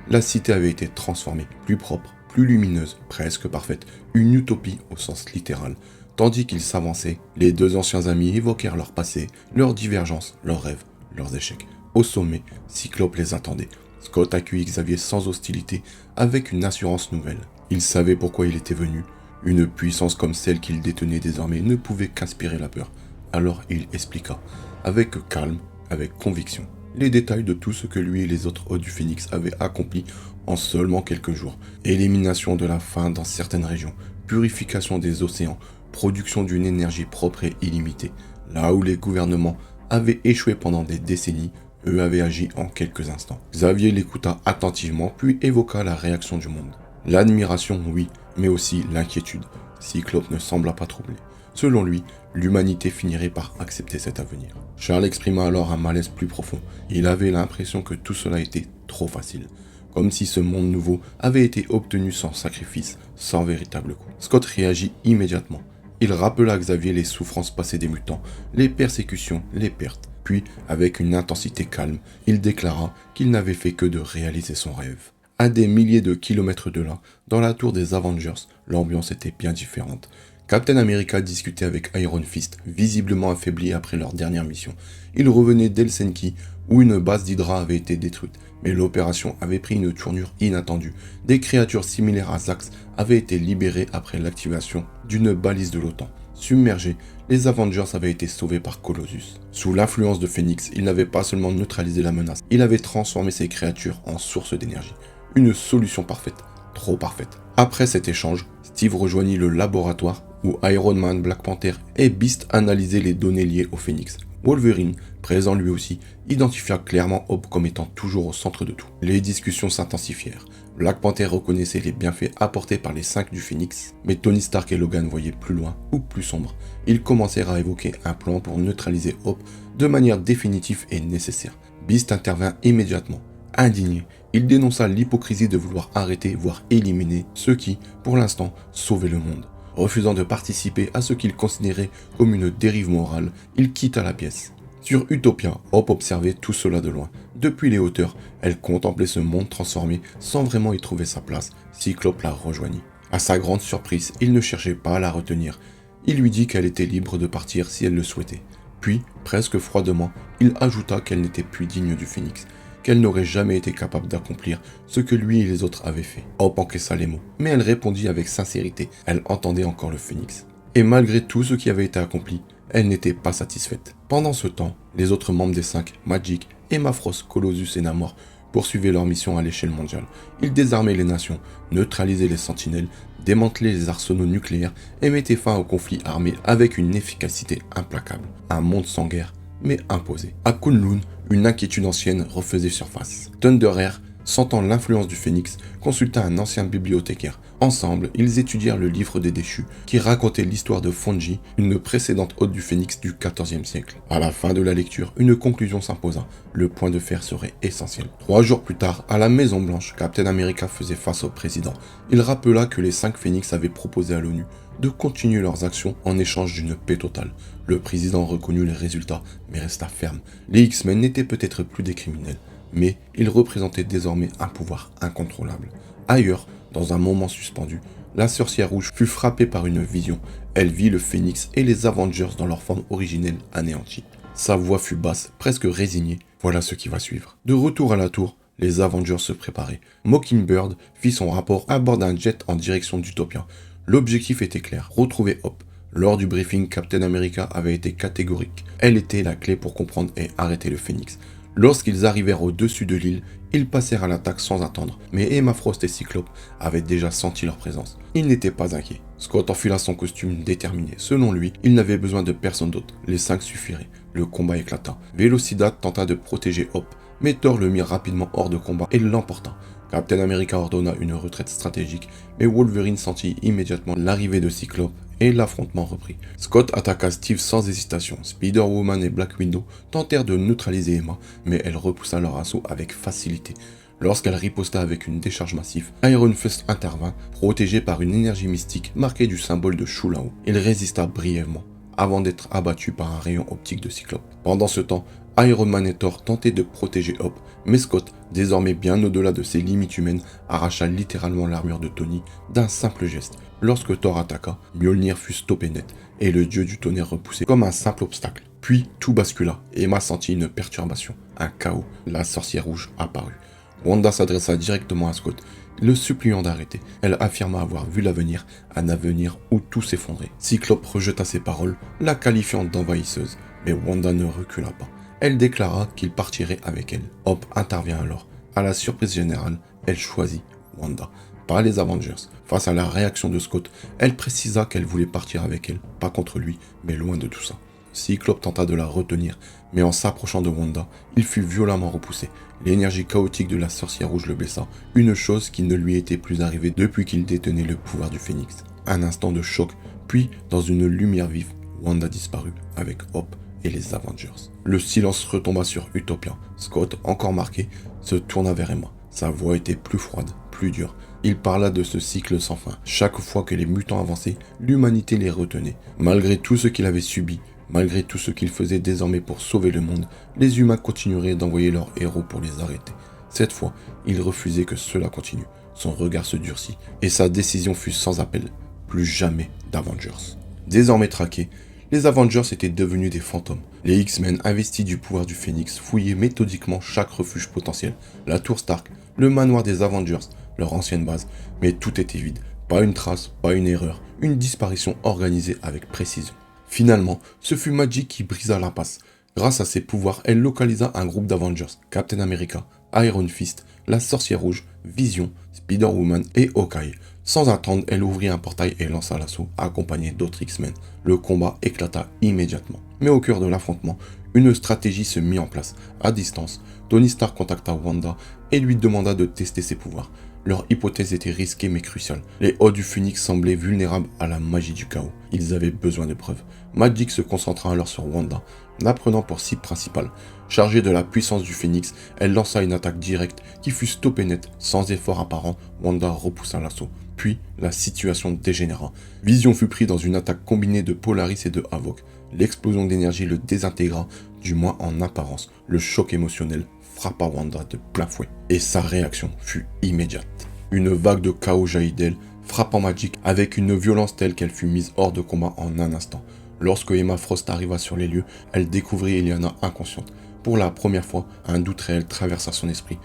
[SPEAKER 1] La cité avait été transformée, plus propre, plus lumineuse, presque parfaite, une utopie au sens littéral. Tandis qu'ils s'avançaient, les deux anciens amis évoquèrent leur passé, leurs divergences, leurs rêves, leurs échecs. Au sommet, Cyclope les attendait. Scott accueillit Xavier sans hostilité, avec une assurance nouvelle. Il savait pourquoi il était venu. Une puissance comme celle qu'il détenait désormais ne pouvait qu'inspirer la peur. Alors il expliqua, avec calme, avec conviction, les détails de tout ce que lui et les autres hôtes du Phénix avaient accompli en seulement quelques jours. Élimination de la faim dans certaines régions, purification des océans, production d'une énergie propre et illimitée. Là où les gouvernements avaient échoué pendant des décennies, eux avaient agi en quelques instants. Xavier l'écouta attentivement, puis évoqua la réaction du monde. L'admiration, oui, mais aussi l'inquiétude. Cyclope ne sembla pas troublé. Selon lui, l'humanité finirait par accepter cet avenir. Charles exprima alors un malaise plus profond. Il avait l'impression que tout cela était trop facile. Comme si ce monde nouveau avait été obtenu sans sacrifice, sans véritable coup. Scott réagit immédiatement. Il rappela à Xavier les souffrances passées des mutants, les persécutions, les pertes. Puis, avec une intensité calme, il déclara qu'il n'avait fait que de réaliser son rêve. À des milliers de kilomètres de là, dans la tour des Avengers, l'ambiance était bien différente. Captain America discutait avec Iron Fist, visiblement affaibli après leur dernière mission. Il revenait d'Helsinki, où une base d'Hydra avait été détruite, mais l'opération avait pris une tournure inattendue. Des créatures similaires à Zax avaient été libérées après l'activation d'une balise de l'OTAN. Submergés, les Avengers avaient été sauvés par Colossus. Sous l'influence de Phoenix, il n'avait pas seulement neutralisé la menace, il avait transformé ses créatures en source d'énergie. Une solution parfaite, trop parfaite. Après cet échange, Steve rejoignit le laboratoire où Iron Man, Black Panther et Beast analysaient les données liées au Phoenix. Wolverine, présent lui aussi, identifia clairement Hope comme étant toujours au centre de tout. Les discussions s'intensifièrent. Black Panther reconnaissait les bienfaits apportés par les 5 du Phoenix, mais Tony Stark et Logan voyaient plus loin ou plus sombre. Ils commencèrent à évoquer un plan pour neutraliser Hope de manière définitive et nécessaire. Beast intervint immédiatement. Indigné, il dénonça l'hypocrisie de vouloir arrêter, voire éliminer ceux qui, pour l'instant, sauvaient le monde. Refusant de participer à ce qu'il considérait comme une dérive morale, il quitta la pièce. Sur Utopia, Hope observait tout cela de loin. Depuis les hauteurs, elle contemplait ce monde transformé sans vraiment y trouver sa place. Cyclope la rejoignit. À sa grande surprise, il ne cherchait pas à la retenir. Il lui dit qu'elle était libre de partir si elle le souhaitait. Puis, presque froidement, il ajouta qu'elle n'était plus digne du Phénix, qu'elle n'aurait jamais été capable d'accomplir ce que lui et les autres avaient fait. Hope encaissa les mots, mais elle répondit avec sincérité. Elle entendait encore le Phénix. Et malgré tout ce qui avait été accompli, elle n'était pas satisfaite. Pendant ce temps, les autres membres des 5, Magik, Emma Frost, Colossus et Namor, poursuivaient leur mission à l'échelle mondiale. Ils désarmaient les nations, neutralisaient les sentinelles, démantelaient les arsenaux nucléaires et mettaient fin aux conflits armés avec une efficacité implacable. Un monde sans guerre, mais imposé. À Kunlun, une inquiétude ancienne refaisait surface. Thunder Air, sentant l'influence du Phénix, consulta un ancien bibliothécaire. Ensemble, ils étudièrent le livre des déchus, qui racontait l'histoire de Fonji, une précédente hôte du Phénix du XIVe siècle. À la fin de la lecture, une conclusion s'imposa. Le point de fer serait essentiel. 3 jours plus tard, à la Maison Blanche, Captain America faisait face au président. Il rappela que les 5 Phénix avaient proposé à l'ONU de continuer leurs actions en échange d'une paix totale. Le président reconnut les résultats, mais resta ferme. Les X-Men n'étaient peut-être plus des criminels, mais ils représentaient désormais un pouvoir incontrôlable. Ailleurs, dans un moment suspendu, la sorcière rouge fut frappée par une vision. Elle vit le Phénix et les Avengers dans leur forme originelle anéantie. Sa voix fut basse, presque résignée. Voilà ce qui va suivre. De retour à la tour, les Avengers se préparaient. Mockingbird fit son rapport à bord d'un jet en direction d'Utopia. L'objectif était clair, retrouver Hope. Lors du briefing, Captain America avait été catégorique. Elle était la clé pour comprendre et arrêter le Phénix. Lorsqu'ils arrivèrent au-dessus de l'île, ils passèrent à l'attaque sans attendre, mais Emma Frost et Cyclope avaient déjà senti leur présence. Ils n'étaient pas inquiets. Scott enfila son costume déterminé. Selon lui, il n'avait besoin de personne d'autre. Les 5 suffiraient. Le combat éclata. Velocida tenta de protéger Hope, mais Thor le mit rapidement hors de combat et l'emporta. Captain America ordonna une retraite stratégique, mais Wolverine sentit immédiatement l'arrivée de Cyclope et l'affrontement reprit. Scott attaqua Steve sans hésitation. Spider-Woman et Black Widow tentèrent de neutraliser Emma, mais elle repoussa leur assaut avec facilité. Lorsqu'elle riposta avec une décharge massive, Iron Fist intervint, protégé par une énergie mystique marquée du symbole de Shulao. Il résista brièvement, avant d'être abattu par un rayon optique de Cyclope. Pendant ce temps, Iron Man et Thor tentaient de protéger Hope, mais Scott, désormais bien au-delà de ses limites humaines, arracha littéralement l'armure de Tony d'un simple geste. Lorsque Thor attaqua, Mjolnir fut stoppé net, et le dieu du tonnerre repoussé comme un simple obstacle. Puis tout bascula, et Emma sentit une perturbation, un chaos. La sorcière rouge apparut. Wanda s'adressa directement à Scott, le suppliant d'arrêter. Elle affirma avoir vu l'avenir, un avenir où tout s'effondrait. Cyclope rejeta ses paroles, la qualifiant d'envahisseuse, mais Wanda ne recula pas. Elle déclara qu'il partirait avec elle. Hope intervient alors. À la surprise générale, elle choisit Wanda, pas les Avengers. Face à la réaction de Scott, elle précisa qu'elle voulait partir avec elle, pas contre lui, mais loin de tout ça. Cyclope tenta de la retenir, mais en s'approchant de Wanda, il fut violemment repoussé. L'énergie chaotique de la sorcière rouge le blessa, une chose qui ne lui était plus arrivée depuis qu'il détenait le pouvoir du Phénix. Un instant de choc, puis, dans une lumière vive, Wanda disparut, avec Hope et les Avengers. Le silence retomba sur Utopia. Scott, encore marqué, se tourna vers Emma. Sa voix était plus froide, plus dure. Il parla de ce cycle sans fin. Chaque fois que les mutants avançaient, l'humanité les retenait. Malgré tout ce qu'il avait subi, malgré tout ce qu'il faisait désormais pour sauver le monde, les humains continueraient d'envoyer leurs héros pour les arrêter. Cette fois, il refusait que cela continue. Son regard se durcit, et sa décision fut sans appel. Plus jamais d'Avengers. Désormais traqués, les Avengers étaient devenus des fantômes. Les X-Men, investis du pouvoir du Phénix, fouillaient méthodiquement chaque refuge potentiel. La tour Stark, le manoir des Avengers, leur ancienne base, mais tout était vide. Pas une trace, pas une erreur, une disparition organisée avec précision. Finalement, ce fut Magic qui brisa l'impasse. Grâce à ses pouvoirs, elle localisa un groupe d'Avengers, Captain America, Iron Fist, la Sorcière Rouge, Vision, Spider-Woman et Hawkeye. Sans attendre, elle ouvrit un portail et lança l'assaut, accompagnée d'autres X-Men. Le combat éclata immédiatement. Mais au cœur de l'affrontement, une stratégie se mit en place. À distance, Tony Stark contacta Wanda et lui demanda de tester ses pouvoirs. Leur hypothèse était risquée mais cruciale. Les Hauts du Phénix semblaient vulnérables à la magie du chaos. Ils avaient besoin de preuves. Magic se concentra alors sur Wanda, la prenant pour cible principale. Chargée de la puissance du Phénix, elle lança une attaque directe qui fut stoppée net. Sans effort apparent, Wanda repoussa l'assaut. Puis, la situation dégénéra. Vision fut pris dans une attaque combinée de Polaris et de Havok. L'explosion d'énergie le désintégra, du moins en apparence. Le choc émotionnel frappa Wanda de plein fouet. Et sa réaction fut immédiate. Une vague de chaos jaillit d'elle, frappant Magic avec une violence telle qu'elle fut mise hors de combat en un instant. Lorsque Emma Frost arriva sur les lieux, elle découvrit Illyana inconsciente. Pour la première fois, un doute réel traversa son esprit.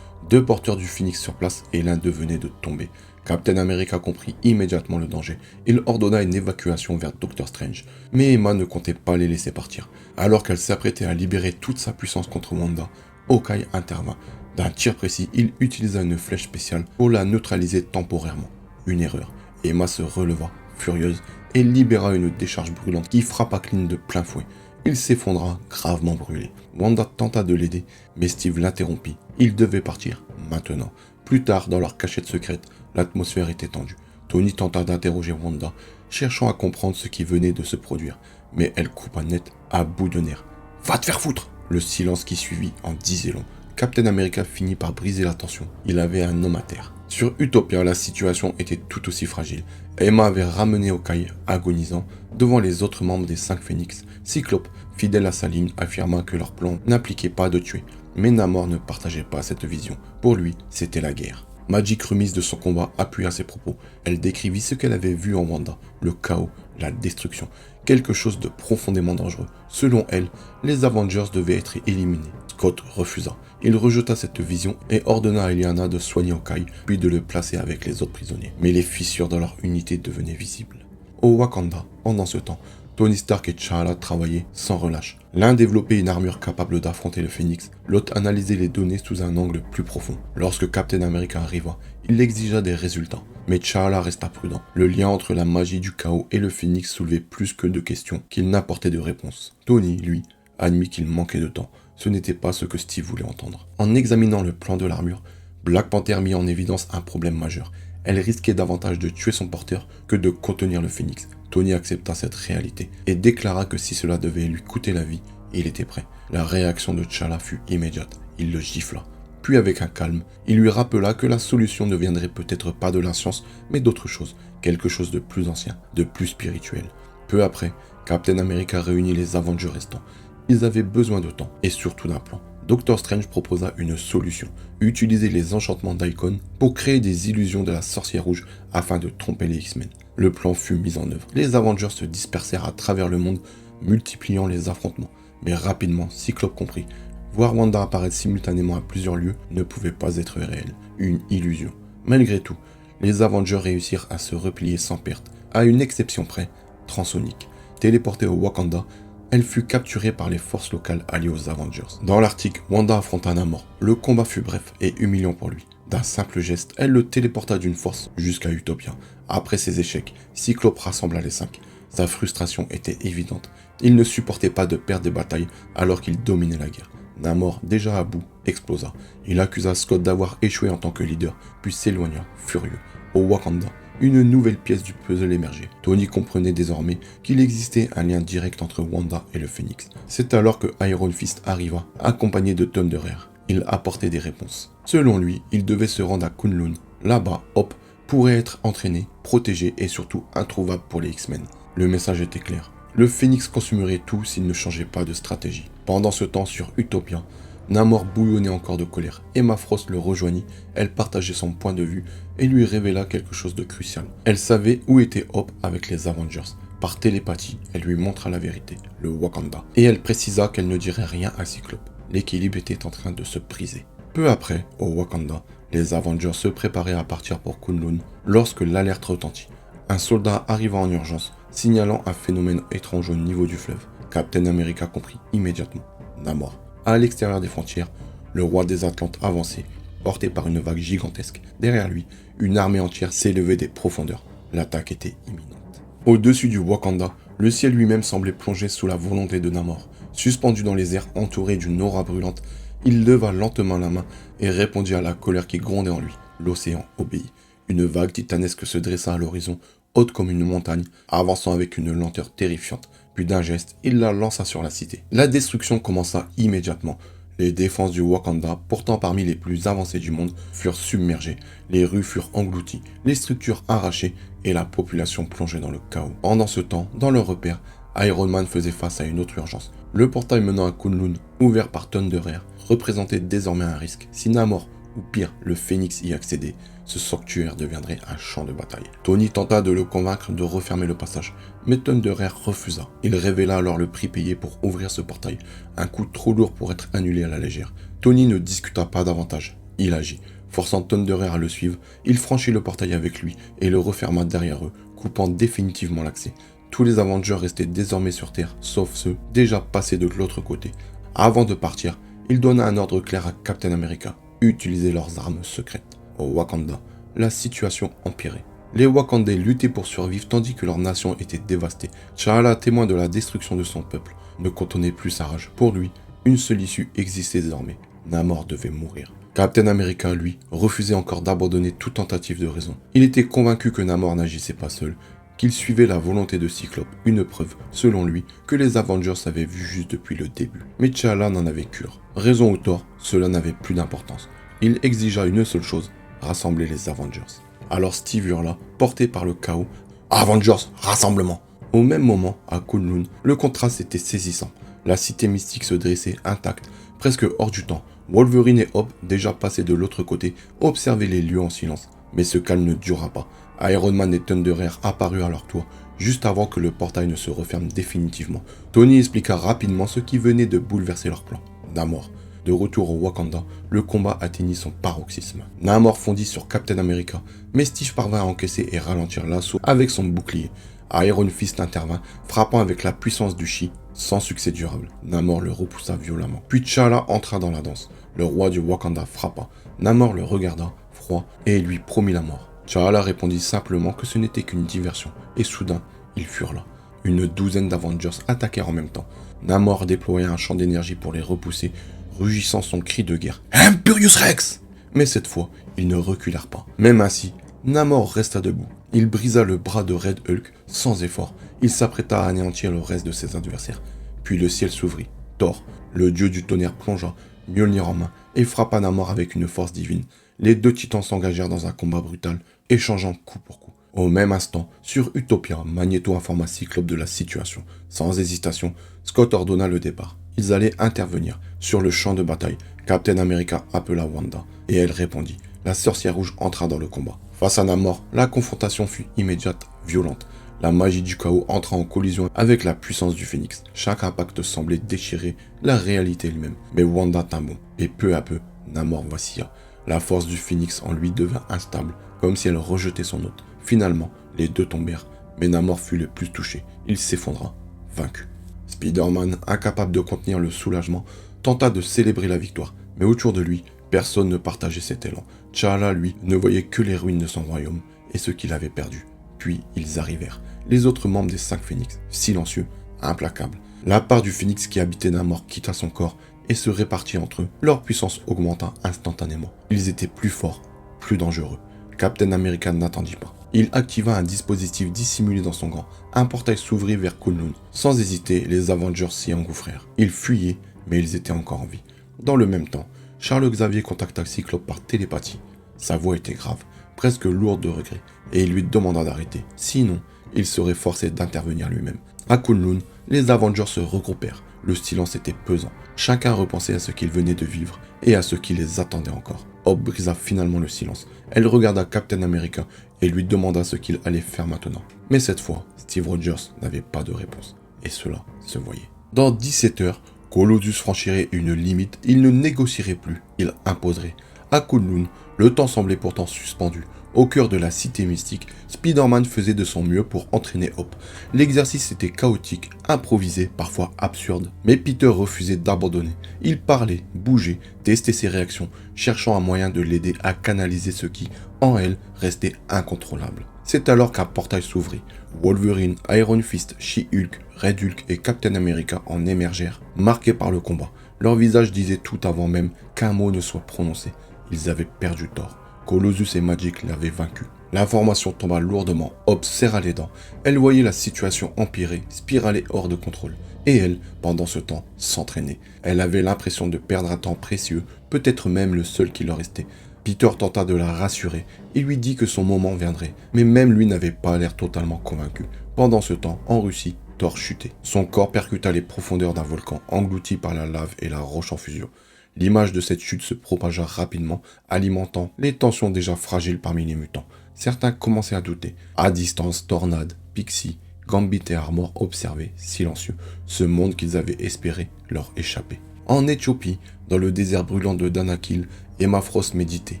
[SPEAKER 1] 2 porteurs du Phénix sur place et l'un devenait de tomber. Captain America comprit immédiatement le danger. Il ordonna une évacuation vers Doctor Strange. Mais Emma ne comptait pas les laisser partir. Alors qu'elle s'apprêtait à libérer toute sa puissance contre Wanda, Hawkeye intervint. D'un tir précis, il utilisa une flèche spéciale pour la neutraliser temporairement. Une erreur. Emma se releva, furieuse, et libéra une décharge brûlante qui frappa Clint de plein fouet. Il s'effondra, gravement brûlé. Wanda tenta de l'aider, mais Steve l'interrompit. Il devait partir, maintenant. Plus tard, dans leur cachette secrète, l'atmosphère était tendue. Tony tenta d'interroger Wanda, cherchant à comprendre ce qui venait de se produire. Mais elle coupa net, à bout de nerfs. « Va te faire foutre !» Le silence qui suivit en disait long. Captain America finit par briser la tension. Il avait un homme à terre. Sur Utopia, la situation était tout aussi fragile. Emma avait ramené Hawkeye, agonisant, devant les autres membres des 5 Phénix. Cyclope, fidèle à sa ligne, affirma que leur plan n'impliquait pas de tuer. Mais Namor ne partageait pas cette vision. Pour lui, c'était la guerre. Magic, remise de son combat, appuya ses propos. Elle décrivit ce qu'elle avait vu en Wanda, le chaos, la destruction, quelque chose de profondément dangereux. Selon elle, les Avengers devaient être éliminés. Scott refusa. Il rejeta cette vision et ordonna à Illyana de soigner Hawkeye, puis de le placer avec les autres prisonniers. Mais les fissures dans leur unité devenaient visibles. Au Wakanda, pendant ce temps, Tony Stark et T'Challa travaillaient sans relâche. L'un développait une armure capable d'affronter le Phénix, l'autre analysait les données sous un angle plus profond. Lorsque Captain America arriva, il exigea des résultats. Mais T'Challa resta prudent. Le lien entre la magie du chaos et le Phénix soulevait plus que de questions qu'il n'apportait de réponses. Tony, lui, admit qu'il manquait de temps. Ce n'était pas ce que Steve voulait entendre. En examinant le plan de l'armure, Black Panther mit en évidence un problème majeur. Elle risquait davantage de tuer son porteur que de contenir le Phénix. Tony accepta cette réalité et déclara que si cela devait lui coûter la vie, il était prêt. La réaction de T'Challa fut immédiate. Il le gifla. Puis avec un calme, il lui rappela que la solution ne viendrait peut-être pas de la science, mais d'autre chose. Quelque chose de plus ancien, de plus spirituel. Peu après, Captain America réunit les Avengers restants. Ils avaient besoin de temps et surtout d'un plan. Doctor Strange proposa une solution, utiliser les enchantements d'Icon pour créer des illusions de la Sorcière Rouge afin de tromper les X-Men. Le plan fut mis en œuvre. Les Avengers se dispersèrent à travers le monde, multipliant les affrontements. Mais rapidement, Cyclope comprit. Voir Wanda apparaître simultanément à plusieurs lieux ne pouvait pas être réel, une illusion. Malgré tout, les Avengers réussirent à se replier sans perte, à une exception près, Transonic. Téléportée au Wakanda, elle fut capturée par les forces locales alliées aux Avengers. Dans l'Arctique, Wanda affronta Namor. Le combat fut bref et humiliant pour lui. D'un simple geste, elle le téléporta d'une force jusqu'à Utopia. Après ses échecs, Cyclope rassembla les 5. Sa frustration était évidente. Il ne supportait pas de perdre des batailles alors qu'il dominait la guerre. Namor, déjà à bout, explosa. Il accusa Scott d'avoir échoué en tant que leader, puis s'éloigna, furieux. Au Wakanda, une nouvelle pièce du puzzle émergeait. Tony comprenait désormais qu'il existait un lien direct entre Wanda et le Phénix. C'est alors que Iron Fist arriva, accompagné de Thunderer. Il apportait des réponses. Selon lui, il devait se rendre à Kunlun. Là-bas, Hope pourrait être entraîné, protégé et surtout introuvable pour les X-Men. Le message était clair. Le Phénix consumerait tout s'il ne changeait pas de stratégie. Pendant ce temps, sur Utopia, Namor bouillonnait encore de colère. Emma Frost le rejoignit, elle partageait son point de vue et lui révéla quelque chose de crucial. Elle savait où était Hope avec les Avengers. Par télépathie, elle lui montra la vérité, le Wakanda. Et elle précisa qu'elle ne dirait rien à Cyclope. L'équilibre était en train de se briser. Peu après, au Wakanda, les Avengers se préparaient à partir pour Kunlun lorsque l'alerte retentit. Un soldat arriva en urgence. signalant un phénomène étrange au niveau du fleuve. Captain America comprit immédiatement. Namor. À l'extérieur des frontières, le roi des Atlantes avançait, porté par une vague gigantesque. Derrière lui, une armée entière s'élevait des profondeurs. L'attaque était imminente. Au-dessus du Wakanda, le ciel lui-même semblait plongé sous la volonté de Namor. Suspendu dans les airs, entouré d'une aura brûlante, il leva lentement la main et répondit à la colère qui grondait en lui. L'océan obéit. Une vague titanesque se dressa à l'horizon, haute comme une montagne, avançant avec une lenteur terrifiante. Puis d'un geste, il la lança sur la cité. La destruction commença immédiatement. Les défenses du Wakanda, pourtant parmi les plus avancées du monde, furent submergées. Les rues furent englouties, les structures arrachées et la population plongée dans le chaos. Pendant ce temps, dans leur repère, Iron Man faisait face à une autre urgence. Le portail menant à Kunlun, ouvert par Thunderer, représentait désormais un risque. Si Namor, ou pire, le Phénix y accédait, ce sanctuaire deviendrait un champ de bataille. Tony tenta de le convaincre de refermer le passage, mais Thunderer refusa. Il révéla alors le prix payé pour ouvrir ce portail, un coût trop lourd pour être annulé à la légère. Tony ne discuta pas davantage, il agit. Forçant Thunderer à le suivre, il franchit le portail avec lui et le referma derrière eux, coupant définitivement l'accès. Tous les Avengers restaient désormais sur Terre, sauf ceux déjà passés de l'autre côté. Avant de partir, il donna un ordre clair à Captain America, utiliser leurs armes secrètes. Au Wakanda, la situation empirait. Les Wakandais luttaient pour survivre tandis que leur nation était dévastée. T'Challa, témoin de la destruction de son peuple, ne contenait plus sa rage. Pour lui, une seule issue existait désormais. Namor devait mourir. Captain America, lui, refusait encore d'abandonner toute tentative de raison. Il était convaincu que Namor n'agissait pas seul, qu'il suivait la volonté de Cyclope, une preuve, selon lui, que les Avengers avaient vu juste depuis le début. Mais T'Challa n'en avait cure. Raison ou tort, cela n'avait plus d'importance. Il exigea une seule chose, rassembler les Avengers. Alors Steve hurla, porté par le chaos, « Avengers, rassemblement !» Au même moment, à Kunlun, le contraste était saisissant. La cité mystique se dressait intacte, presque hors du temps. Wolverine et Hope, déjà passés de l'autre côté, observaient les lieux en silence. Mais ce calme ne dura pas. Iron Man et Thunderer apparurent à leur tour, juste avant que le portail ne se referme définitivement. Tony expliqua rapidement ce qui venait de bouleverser leur plan. Namor. De retour au Wakanda, le combat atteignit son paroxysme. Namor fondit sur Captain America, mais Steve parvint à encaisser et ralentir l'assaut avec son bouclier. Iron Fist intervint, frappant avec la puissance du Chi, sans succès durable. Namor le repoussa violemment. Puis T'Challa entra dans la danse. Le roi du Wakanda frappa. Namor le regarda, froid, et lui promit la mort. T'Challa répondit simplement que ce n'était qu'une diversion, et soudain, ils furent là. Une douzaine d'Avengers attaquèrent en même temps. Namor déploya un champ d'énergie pour les repousser, rugissant son cri de guerre « Imperius Rex !» Mais cette fois, ils ne reculèrent pas. Même ainsi, Namor resta debout. Il brisa le bras de Red Hulk sans effort. Il s'apprêta à anéantir le reste de ses adversaires. Puis le ciel s'ouvrit. Thor, le dieu du tonnerre, plongea, Mjolnir en main, et frappa Namor avec une force divine. Les deux titans s'engagèrent dans un combat brutal, échangeant coup pour coup. Au même instant, sur Utopia, Magneto informa Cyclope de la situation. Sans hésitation, Scott ordonna le départ. Ils allaient intervenir. Sur le champ de bataille, Captain America appela Wanda, et elle répondit. La sorcière rouge entra dans le combat. Face à Namor, la confrontation fut immédiate, violente. La magie du chaos entra en collision avec la puissance du phénix. Chaque impact semblait déchirer la réalité elle-même. Mais Wanda tint bon, et peu à peu, Namor vacilla. La force du phénix en lui devint instable, comme si elle rejetait son hôte. Finalement, les deux tombèrent, mais Namor fut le plus touché. Il s'effondra, vaincu. Spider-Man, incapable de contenir le soulagement, tenta de célébrer la victoire, mais autour de lui, personne ne partageait cet élan. T'Challa, lui, ne voyait que les ruines de son royaume et ce qu'il avait perdu. Puis ils arrivèrent, les autres membres des 5 Phénix, silencieux, implacables. La part du Phénix qui habitait Namor quitta son corps et se répartit entre eux. Leur puissance augmenta instantanément. Ils étaient plus forts, plus dangereux. Captain America n'attendit pas. Il activa un dispositif dissimulé dans son gant. Un portail s'ouvrit vers Kunlun. Sans hésiter, les Avengers s'y engouffrèrent. Ils fuyaient, mais ils étaient encore en vie. Dans le même temps, Charles Xavier contacta Cyclope par télépathie. Sa voix était grave, presque lourde de regret, et il lui demanda d'arrêter. Sinon, il serait forcé d'intervenir lui-même. À Kunlun, les Avengers se regroupèrent. Le silence était pesant. Chacun repensait à ce qu'il venait de vivre et à ce qui les attendait encore. Hope brisa finalement le silence. Elle regarda Captain America et lui demanda ce qu'il allait faire maintenant. Mais cette fois, Steve Rogers n'avait pas de réponse. Et cela se voyait. Dans 17 heures, Colossus franchirait une limite. Il ne négocierait plus, il imposerait. À Kunlun, Le temps semblait pourtant suspendu. Au cœur de la cité mystique, Spider-Man faisait de son mieux pour entraîner Hope. L'exercice était chaotique, improvisé, parfois absurde, mais Peter refusait d'abandonner. Il parlait, bougeait, testait ses réactions, cherchant un moyen de l'aider à canaliser ce qui, en elle, restait incontrôlable. C'est alors qu'un portail s'ouvrit. Wolverine, Iron Fist, She-Hulk, Red Hulk et Captain America en émergèrent, marqués par le combat. Leur visage disait tout avant même qu'un mot ne soit prononcé. Ils avaient perdu tort. Colossus et Magik l'avaient vaincu. L'information tomba lourdement. Hope serra les dents. Elle voyait la situation empirer, spiraler hors de contrôle. Et elle, pendant ce temps, s'entraînait. Elle avait l'impression de perdre un temps précieux, peut-être même le seul qui leur restait. Peter tenta de la rassurer. Il lui dit que son moment viendrait. Mais même lui n'avait pas l'air totalement convaincu. Pendant ce temps, en Russie, Thor chutait. Son corps percuta les profondeurs d'un volcan, englouti par la lave et la roche en fusion. L'image de cette chute se propagea rapidement, alimentant les tensions déjà fragiles parmi les mutants. Certains commençaient à douter. À distance, Tornade, Pixie, Gambit et Armor observaient, silencieux, ce monde qu'ils avaient espéré leur échapper. En Éthiopie, dans le désert brûlant de Danakil, Emma Frost méditait,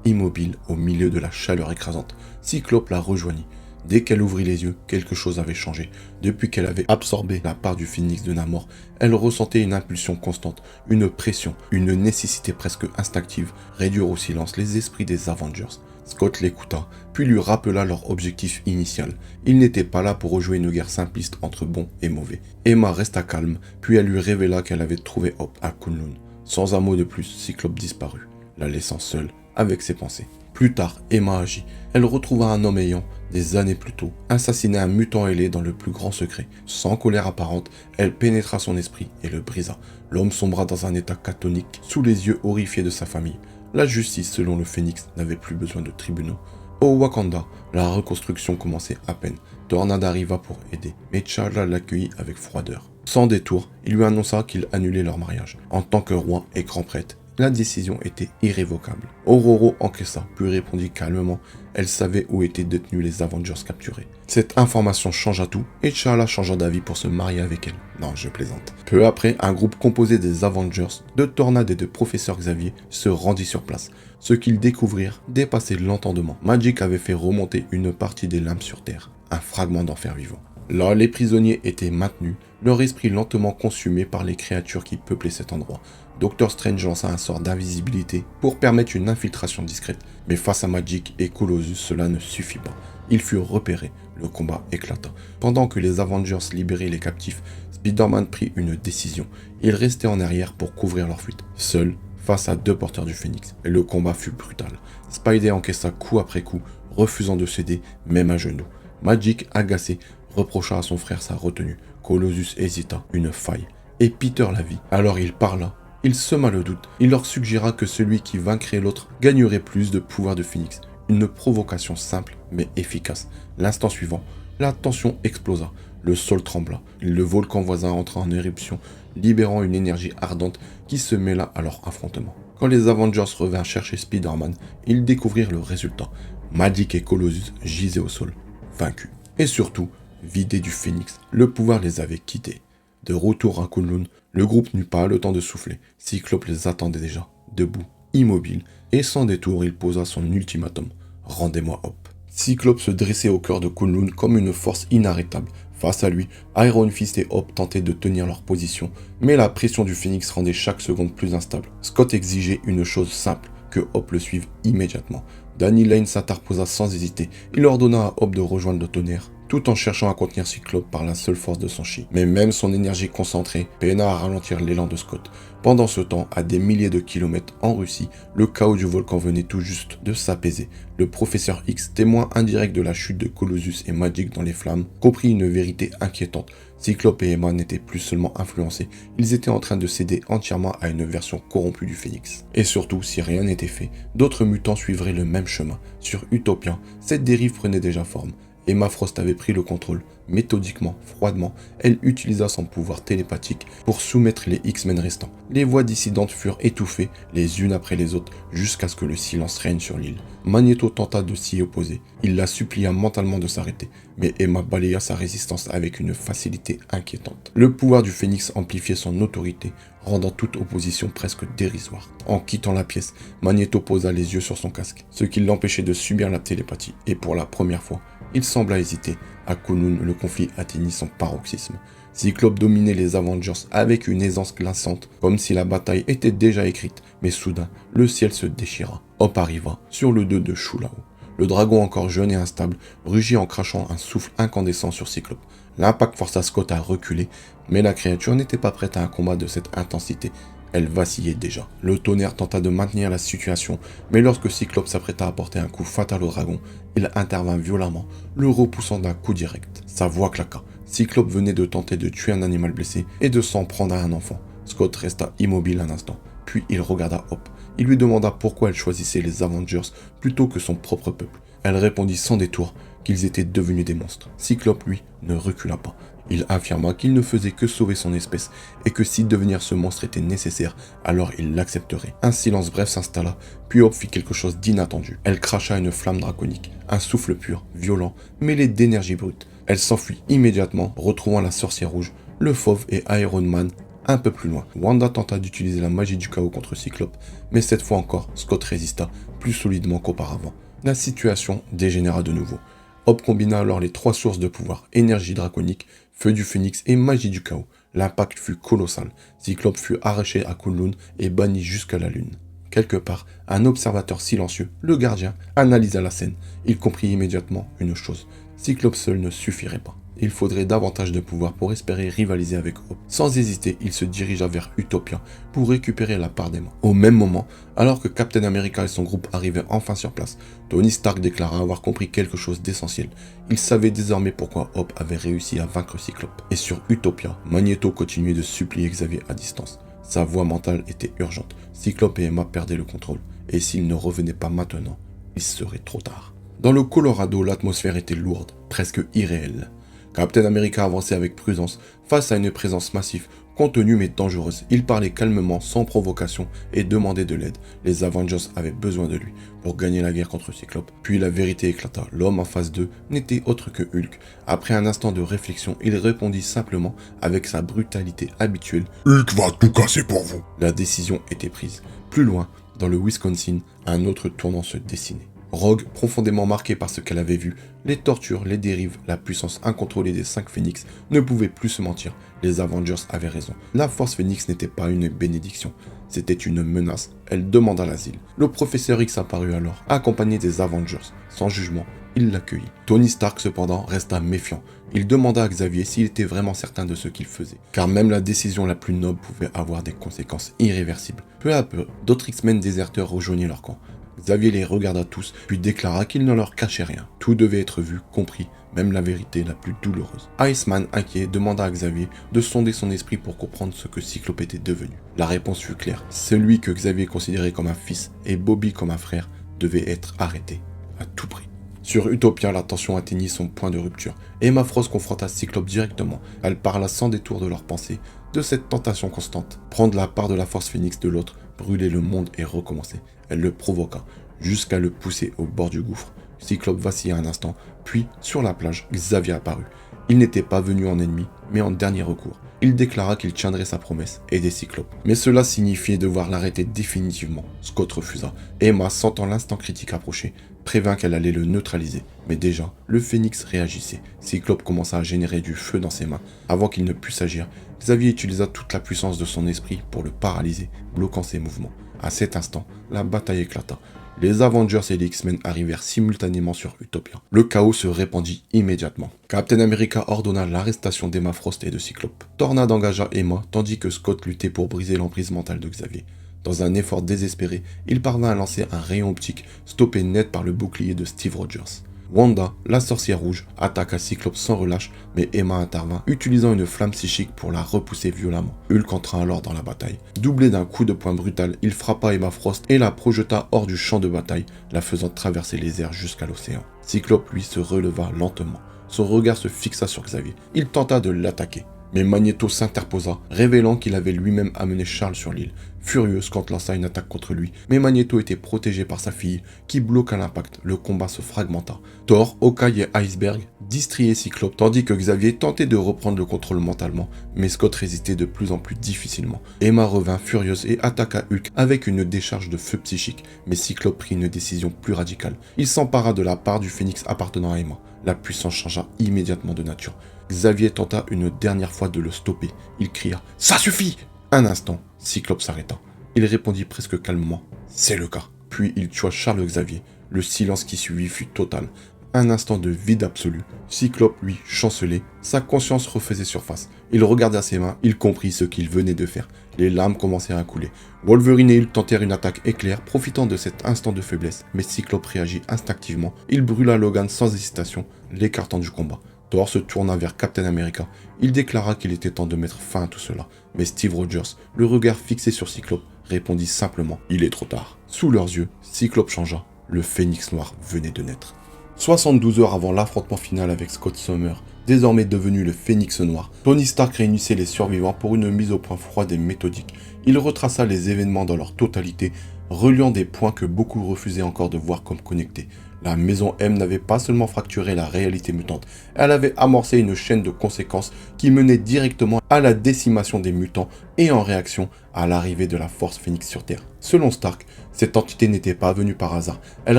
[SPEAKER 1] immobile au milieu de la chaleur écrasante. Cyclope la rejoignit. Dès qu'elle ouvrit les yeux, quelque chose avait changé. Depuis qu'elle avait absorbé la part du phénix de Namor, elle ressentait une impulsion constante, une pression, une nécessité presque instinctive, réduire au silence les esprits des Avengers. Scott l'écouta, puis lui rappela leur objectif initial. Ils n'étaient pas là pour rejouer une guerre simpliste entre bons et mauvais. Emma resta calme, puis elle lui révéla qu'elle avait trouvé Hope à Kunlun. Sans un mot de plus, Cyclope disparut, la laissant seule avec ses pensées. Plus tard, Emma agit. Elle retrouva un homme ayant, des années plus tôt, assassiné un mutant ailé dans le plus grand secret. Sans colère apparente, elle pénétra son esprit et le brisa. L'homme sombra dans un état catatonique, sous les yeux horrifiés de sa famille. La justice, selon le Phénix, n'avait plus besoin de tribunaux. Au Wakanda, la reconstruction commençait à peine. Tornade arriva pour aider, mais T'Challa l'accueillit avec froideur. Sans détour, il lui annonça qu'il annulait leur mariage. En tant que roi et grand prêtre, la décision était irrévocable. Ororo encaissa, puis répondit calmement. Elle savait où étaient détenus les Avengers capturés. Cette information changea tout, et T'Challa changea d'avis pour se marier avec elle. Non, je plaisante. Peu après, un groupe composé des Avengers, de Tornade et de Professeur Xavier se rendit sur place. Ce qu'ils découvrirent dépassait l'entendement. Magik avait fait remonter une partie des lames sur Terre, un fragment d'enfer vivant. Là, les prisonniers étaient maintenus, leur esprit lentement consumé par les créatures qui peuplaient cet endroit. Doctor Strange lança un sort d'invisibilité pour permettre une infiltration discrète, mais face à Magik et Colossus, cela ne suffit pas. Ils furent repérés, le combat éclata. Pendant que les Avengers libéraient les captifs, Spider-Man prit une décision. Il restait en arrière pour couvrir leur fuite, seul, face à deux porteurs du Phénix, et le combat fut brutal. Spider encaissa coup après coup, refusant de céder, même à genoux. Magik, agacé, reprocha à son frère sa retenue. Colossus hésita, une faille. Et Peter la vit. Alors il parla. Il sema le doute. Il leur suggéra que celui qui vaincrait l'autre gagnerait plus de pouvoir de Phénix. Une provocation simple mais efficace. L'instant suivant, la tension explosa. Le sol trembla. Le volcan voisin entra en éruption, libérant une énergie ardente qui se mêla à leur affrontement. Quand les Avengers revinrent chercher Spider-Man, ils découvrirent le résultat. Magik et Colossus gisaient au sol, vaincus. Et surtout, vidés du Phénix, le pouvoir les avait quittés. De retour à Kunlun, le groupe n'eut pas le temps de souffler. Cyclope les attendait déjà, debout, immobile, et sans détour, il posa son ultimatum. « Rendez-moi Hope ». Cyclope se dressait au cœur de Kunlun comme une force inarrêtable. Face à lui, Iron Fist et Hope tentaient de tenir leur position, mais la pression du Phénix rendait chaque seconde plus instable. Scott exigeait une chose simple, que Hope le suive immédiatement. Danny Lane s'interposa sans hésiter. Il ordonna à Hope de rejoindre le tonnerre, tout en cherchant à contenir Cyclope par la seule force de son chi. Mais même son énergie concentrée peina à ralentir l'élan de Scott. Pendant ce temps, à des milliers de kilomètres en Russie, le chaos du volcan venait tout juste de s'apaiser. Le professeur X, témoin indirect de la chute de Colossus et Magik dans les flammes, comprit une vérité inquiétante. Cyclope et Emma n'étaient plus seulement influencés, ils étaient en train de céder entièrement à une version corrompue du Phénix. Et surtout, si rien n'était fait, d'autres mutants suivraient le même chemin. Sur Utopia, cette dérive prenait déjà forme. Emma Frost avait pris le contrôle. Méthodiquement, froidement, elle utilisa son pouvoir télépathique pour soumettre les X-Men restants. Les voix dissidentes furent étouffées les unes après les autres jusqu'à ce que le silence règne sur l'île. Magneto tenta de s'y opposer. Il la supplia mentalement de s'arrêter, mais Emma balaya sa résistance avec une facilité inquiétante. Le pouvoir du Phénix amplifiait son autorité, rendant toute opposition presque dérisoire. En quittant la pièce, Magneto posa les yeux sur son casque, ce qui l'empêchait de subir la télépathie, et pour la première fois, il sembla hésiter. À K'un-Lun, le conflit atteignit son paroxysme. Cyclope dominait les Avengers avec une aisance glaçante, comme si la bataille était déjà écrite, mais soudain, le ciel se déchira. Hop arriva sur le dos de Shulao. Le dragon encore jeune et instable rugit en crachant un souffle incandescent sur Cyclope. L'impact força Scott à reculer, mais la créature n'était pas prête à un combat de cette intensité. Elle vacillait déjà. Le tonnerre tenta de maintenir la situation, mais lorsque Cyclope s'apprêta à porter un coup fatal au dragon, il intervint violemment, le repoussant d'un coup direct. Sa voix claqua. Cyclope venait de tenter de tuer un animal blessé et de s'en prendre à un enfant. Scott resta immobile un instant, puis il regarda Hope. Il lui demanda pourquoi elle choisissait les Avengers plutôt que son propre peuple. Elle répondit sans détour qu'ils étaient devenus des monstres. Cyclope, lui, ne recula pas. Il affirma qu'il ne faisait que sauver son espèce et que si devenir ce monstre était nécessaire, alors il l'accepterait. Un silence bref s'installa, puis Hope fit quelque chose d'inattendu. Elle cracha une flamme draconique, un souffle pur, violent, mêlé d'énergie brute. Elle s'enfuit immédiatement, retrouvant la sorcière rouge, le fauve et Iron Man un peu plus loin. Wanda tenta d'utiliser la magie du chaos contre Cyclope, mais cette fois encore, Scott résista plus solidement qu'auparavant. La situation dégénéra de nouveau. Hope combina alors les trois sources de pouvoir, énergie draconique, feu du phénix et magie du chaos. L'impact fut colossal. Cyclope fut arraché à K'un-Lun et banni jusqu'à la lune. Quelque part, un observateur silencieux, le gardien, analysa la scène. Il comprit immédiatement une chose. Cyclope seul ne suffirait pas. Il faudrait davantage de pouvoir pour espérer rivaliser avec Hope. Sans hésiter, il se dirigea vers Utopia pour récupérer la part des mains. Au même moment, alors que Captain America et son groupe arrivaient enfin sur place, Tony Stark déclara avoir compris quelque chose d'essentiel. Il savait désormais pourquoi Hope avait réussi à vaincre Cyclope. Et sur Utopia, Magneto continuait de supplier Xavier à distance. Sa voix mentale était urgente. Cyclope et Emma perdaient le contrôle. Et s'ils ne revenaient pas maintenant, il serait trop tard. Dans le Colorado, l'atmosphère était lourde, presque irréelle. Captain America avançait avec prudence face à une présence massive, contenue mais dangereuse. Il parlait calmement, sans provocation, et demandait de l'aide. Les Avengers avaient besoin de lui pour gagner la guerre contre Cyclope. Puis la vérité éclata. L'homme en face d'eux n'était autre que Hulk. Après un instant de réflexion, il répondit simplement avec sa brutalité habituelle. « Hulk va tout casser pour vous !» La décision était prise. Plus loin, dans le Wisconsin, un autre tournant se dessinait. Rogue, profondément marquée par ce qu'elle avait vu, les tortures, les dérives, la puissance incontrôlée des 5 Phénix, ne pouvait plus se mentir. Les Avengers avaient raison. La Force Phénix n'était pas une bénédiction, c'était une menace. Elle demanda l'asile. Le professeur X apparut alors, accompagné des Avengers. Sans jugement, il l'accueillit. Tony Stark, cependant, resta méfiant. Il demanda à Xavier s'il était vraiment certain de ce qu'il faisait, car même la décision la plus noble pouvait avoir des conséquences irréversibles. Peu à peu, d'autres X-Men déserteurs rejoignirent leur camp. Xavier les regarda tous, puis déclara qu'il ne leur cachait rien. Tout devait être vu, compris, même la vérité la plus douloureuse. Iceman, inquiet, demanda à Xavier de sonder son esprit pour comprendre ce que Cyclope était devenu. La réponse fut claire. Celui que Xavier considérait comme un fils et Bobby comme un frère devait être arrêté, à tout prix. Sur Utopia, la tension atteignit son point de rupture. Emma Frost confronta Cyclope directement. Elle parla sans détour de leurs pensées, de cette tentation constante. Prendre la part de la Force Phénix de l'autre, brûler le monde et recommencer. Elle le provoqua, jusqu'à le pousser au bord du gouffre. Cyclope vacilla un instant, puis, sur la plage, Xavier apparut. Il n'était pas venu en ennemi, mais en dernier recours. Il déclara qu'il tiendrait sa promesse, aider Cyclope. Mais cela signifiait devoir l'arrêter définitivement. Scott refusa. Emma, sentant l'instant critique approcher, prévint qu'elle allait le neutraliser. Mais déjà, le Phénix réagissait. Cyclope commença à générer du feu dans ses mains. Avant qu'il ne puisse agir, Xavier utilisa toute la puissance de son esprit pour le paralyser, bloquant ses mouvements. À cet instant, la bataille éclata. Les Avengers et les X-Men arrivèrent simultanément sur Utopia. Le chaos se répandit immédiatement. Captain America ordonna l'arrestation d'Emma Frost et de Cyclope. Tornade engagea Emma, tandis que Scott luttait pour briser l'emprise mentale de Xavier. Dans un effort désespéré, il parvint à lancer un rayon optique, stoppé net par le bouclier de Steve Rogers. Wanda, la sorcière rouge, attaqua Cyclope sans relâche, mais Emma intervint, utilisant une flamme psychique pour la repousser violemment. Hulk entra alors dans la bataille. Doublé d'un coup de poing brutal, il frappa Emma Frost et la projeta hors du champ de bataille, la faisant traverser les airs jusqu'à l'océan. Cyclope, lui, se releva lentement. Son regard se fixa sur Xavier. Il tenta de l'attaquer. Mais Magneto s'interposa, révélant qu'il avait lui-même amené Charles sur l'île. Furieux, Scott lança une attaque contre lui, mais Magneto était protégé par sa fille, qui bloqua l'impact. Le combat se fragmenta. Thor, Hawkeye et Iceberg distriaient Cyclope, tandis que Xavier tentait de reprendre le contrôle mentalement, mais Scott résistait de plus en plus difficilement. Emma revint furieuse et attaqua Hulk avec une décharge de feu psychique, mais Cyclope prit une décision plus radicale. Il s'empara de la part du phénix appartenant à Emma. La puissance changea immédiatement de nature. Xavier tenta une dernière fois de le stopper. Il cria « Ça suffit !» Un instant, Cyclope s'arrêta. Il répondit presque calmement « C'est le cas ». Puis il tua Charles Xavier. Le silence qui suivit fut total. Un instant de vide absolu. Cyclope, lui, chancelait. Sa conscience refaisait surface. Il regarda ses mains. Il comprit ce qu'il venait de faire. Les larmes commencèrent à couler. Wolverine et Hulk tentèrent une attaque éclair, profitant de cet instant de faiblesse. Mais Cyclope réagit instinctivement. Il brûla Logan sans hésitation, l'écartant du combat. Thor se tourna vers Captain America. Il déclara qu'il était temps de mettre fin à tout cela. Mais Steve Rogers, le regard fixé sur Cyclope, répondit simplement « Il est trop tard ». Sous leurs yeux, Cyclope changea. Le Phénix Noir venait de naître. 72 heures avant l'affrontement final avec Scott Summers, désormais devenu le Phénix Noir, Tony Stark réunissait les survivants pour une mise au point froide et méthodique. Il retraça les événements dans leur totalité, reliant des points que beaucoup refusaient encore de voir comme connectés. La Maison M n'avait pas seulement fracturé la réalité mutante, elle avait amorcé une chaîne de conséquences qui menait directement à la décimation des mutants et en réaction à l'arrivée de la Force Phénix sur Terre. Selon Stark, cette entité n'était pas venue par hasard, elle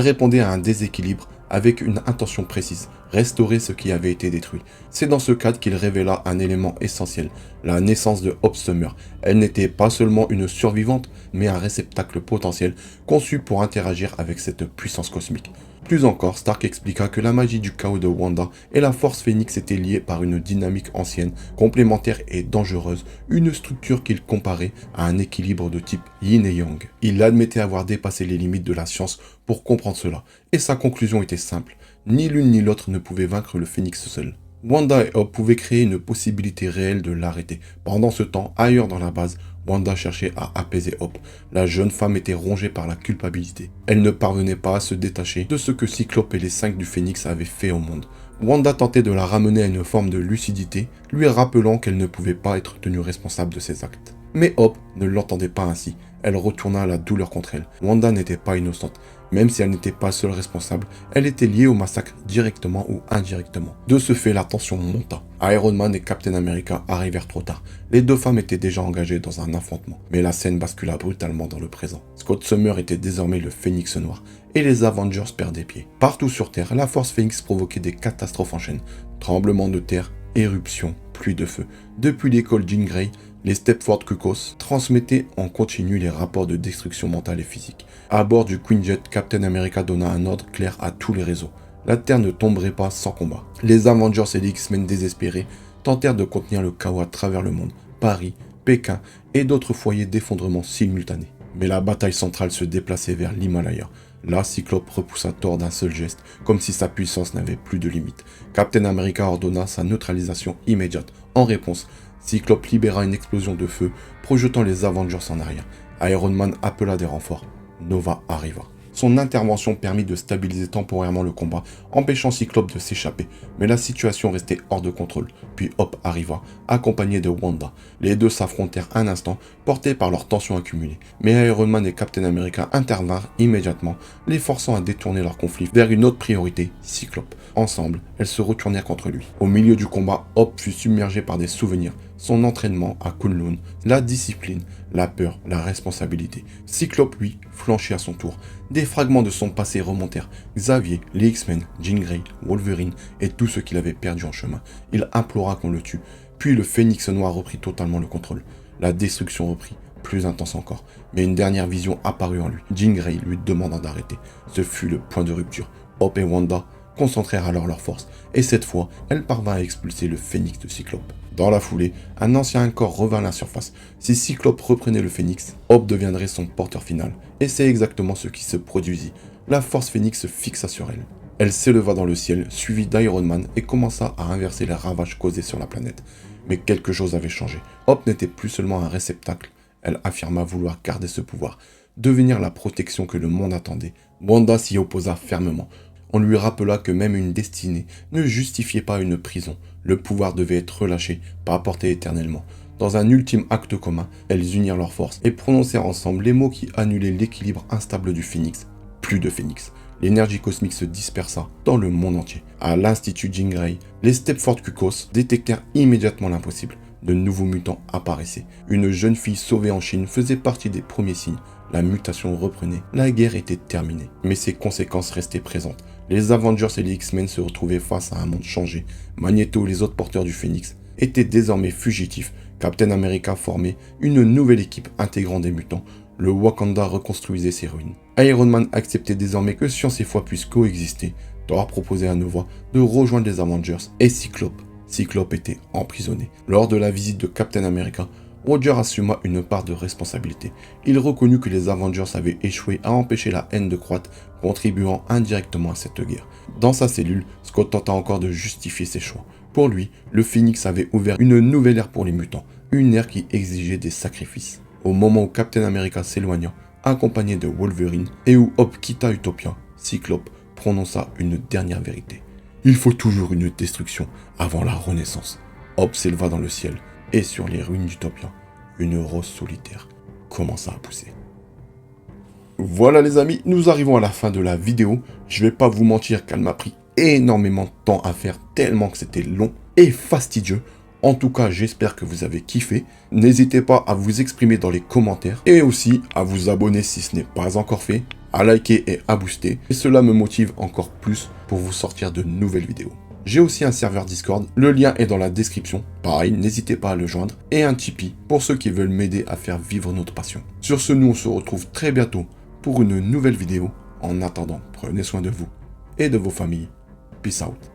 [SPEAKER 1] répondait à un déséquilibre avec une intention précise, restaurer ce qui avait été détruit. C'est dans ce cadre qu'il révéla un élément essentiel, la naissance de Hope Summers. Elle n'était pas seulement une survivante, mais un réceptacle potentiel conçu pour interagir avec cette puissance cosmique. Plus encore, Stark expliqua que la magie du chaos de Wanda et la force phénix étaient liées par une dynamique ancienne, complémentaire et dangereuse, une structure qu'il comparait à un équilibre de type yin et yang. Il admettait avoir dépassé les limites de la science pour comprendre cela, et sa conclusion était simple, ni l'une ni l'autre ne pouvait vaincre le phénix seul. Wanda et Hope pouvaient créer une possibilité réelle de l'arrêter. Pendant ce temps, ailleurs dans la base, Wanda cherchait à apaiser Hope. La jeune femme était rongée par la culpabilité. Elle ne parvenait pas à se détacher de ce que Cyclope et les 5 du Phénix avaient fait au monde. Wanda tentait de la ramener à une forme de lucidité, lui rappelant qu'elle ne pouvait pas être tenue responsable de ses actes. Mais Hope ne l'entendait pas ainsi. Elle retourna à la douleur contre elle. Wanda n'était pas innocente. Même si elle n'était pas seule responsable, elle était liée au massacre directement ou indirectement. De ce fait, la tension monta. Iron Man et Captain America arrivèrent trop tard. Les deux femmes étaient déjà engagées dans un affrontement. Mais la scène bascula brutalement dans le présent. Scott Summers était désormais le Phénix Noir. Et les Avengers perdaient pied. Partout sur Terre, la Force Phénix provoquait des catastrophes en chaîne. Tremblements de terre, éruptions, pluie de feu. Depuis l'école Jean Grey, les Stepford Cuckoos transmettaient en continu les rapports de destruction mentale et physique. À bord du Quinjet, Captain America donna un ordre clair à tous les réseaux. La Terre ne tomberait pas sans combat. Les Avengers et les X-Men désespérés tentèrent de contenir le chaos à travers le monde, Paris, Pékin et d'autres foyers d'effondrement simultanés. Mais la bataille centrale se déplaçait vers l'Himalaya. Là, Cyclope repoussa Thor d'un seul geste, comme si sa puissance n'avait plus de limite. Captain America ordonna sa neutralisation immédiate. En réponse, Cyclope libéra une explosion de feu, projetant les Avengers en arrière. Iron Man appela des renforts. Nova arriva. Son intervention permit de stabiliser temporairement le combat, empêchant Cyclope de s'échapper. Mais la situation restait hors de contrôle. Puis Hope arriva, accompagné de Wanda. Les deux s'affrontèrent un instant, portés par leur tension accumulée. Mais Iron Man et Captain America intervinrent immédiatement, les forçant à détourner leur conflit vers une autre priorité, Cyclope. Ensemble, elles se retournèrent contre lui. Au milieu du combat, Hope fut submergé par des souvenirs. Son entraînement à Kunlun, la discipline, la peur, la responsabilité. Cyclope, lui, flanchit à son tour. Des fragments de son passé remontèrent. Xavier, les X-Men, Jean Grey, Wolverine et tout ce qu'il avait perdu en chemin. Il implora qu'on le tue. Puis le Phénix Noir reprit totalement le contrôle. La destruction reprit, plus intense encore. Mais une dernière vision apparut en lui. Jean Grey lui demandant d'arrêter. Ce fut le point de rupture. Hope et Wanda concentrèrent alors leurs forces. Et cette fois, elle parvint à expulser le Phénix de Cyclope. Dans la foulée, un ancien corps revint à la surface. Si Cyclope reprenait le Phénix, Hope deviendrait son porteur final. Et c'est exactement ce qui se produisit. La force Phénix se fixa sur elle. Elle s'éleva dans le ciel, suivie d'Iron Man, et commença à inverser les ravages causés sur la planète. Mais quelque chose avait changé. Hope n'était plus seulement un réceptacle, elle affirma vouloir garder ce pouvoir, devenir la protection que le monde attendait. Wanda s'y opposa fermement. On lui rappela que même une destinée ne justifiait pas une prison. Le pouvoir devait être relâché, pas apporté éternellement. Dans un ultime acte commun, elles unirent leurs forces et prononcèrent ensemble les mots qui annulaient l'équilibre instable du Phénix. Plus de Phénix. L'énergie cosmique se dispersa dans le monde entier. À l'Institut Jean Grey, les Stepford Cuckoos détectèrent immédiatement l'impossible. De nouveaux mutants apparaissaient. Une jeune fille sauvée en Chine faisait partie des premiers signes. La mutation reprenait. La guerre était terminée. Mais ses conséquences restaient présentes. Les Avengers et les X-Men se retrouvaient face à un monde changé. Magneto et les autres porteurs du Phénix étaient désormais fugitifs. Captain America formait une nouvelle équipe intégrant des mutants. Le Wakanda reconstruisait ses ruines. Iron Man acceptait désormais que science et foi puissent coexister. Thor proposait à Nova de rejoindre les Avengers et Cyclope était emprisonné. Lors de la visite de Captain America, Roger assuma une part de responsabilité. Il reconnut que les Avengers avaient échoué à empêcher la haine de croître, contribuant indirectement à cette guerre. Dans sa cellule, Scott tenta encore de justifier ses choix. Pour lui, le Phénix avait ouvert une nouvelle ère pour les mutants, une ère qui exigeait des sacrifices. Au moment où Captain America s'éloigna, accompagné de Wolverine, et où Hope quitta Utopia, Cyclope prononça une dernière vérité. Il faut toujours une destruction avant la renaissance. Hope s'éleva dans le ciel, et sur les ruines d'Utopia, une rose solitaire commença à pousser. Voilà les amis, nous arrivons à la fin de la vidéo. Je vais pas vous mentir qu'elle m'a pris énormément de temps à faire, tellement que c'était long et fastidieux. En tout cas, j'espère que vous avez kiffé. N'hésitez pas à vous exprimer dans les commentaires et aussi à vous abonner si ce n'est pas encore fait, à liker et à booster. Et cela me motive encore plus pour vous sortir de nouvelles vidéos. J'ai aussi un serveur Discord, le lien est dans la description. Pareil, n'hésitez pas à le joindre. Et un Tipeee pour ceux qui veulent m'aider à faire vivre notre passion. Sur ce, nous on se retrouve très bientôt pour une nouvelle vidéo. En attendant, prenez soin de vous et de vos familles. Peace out.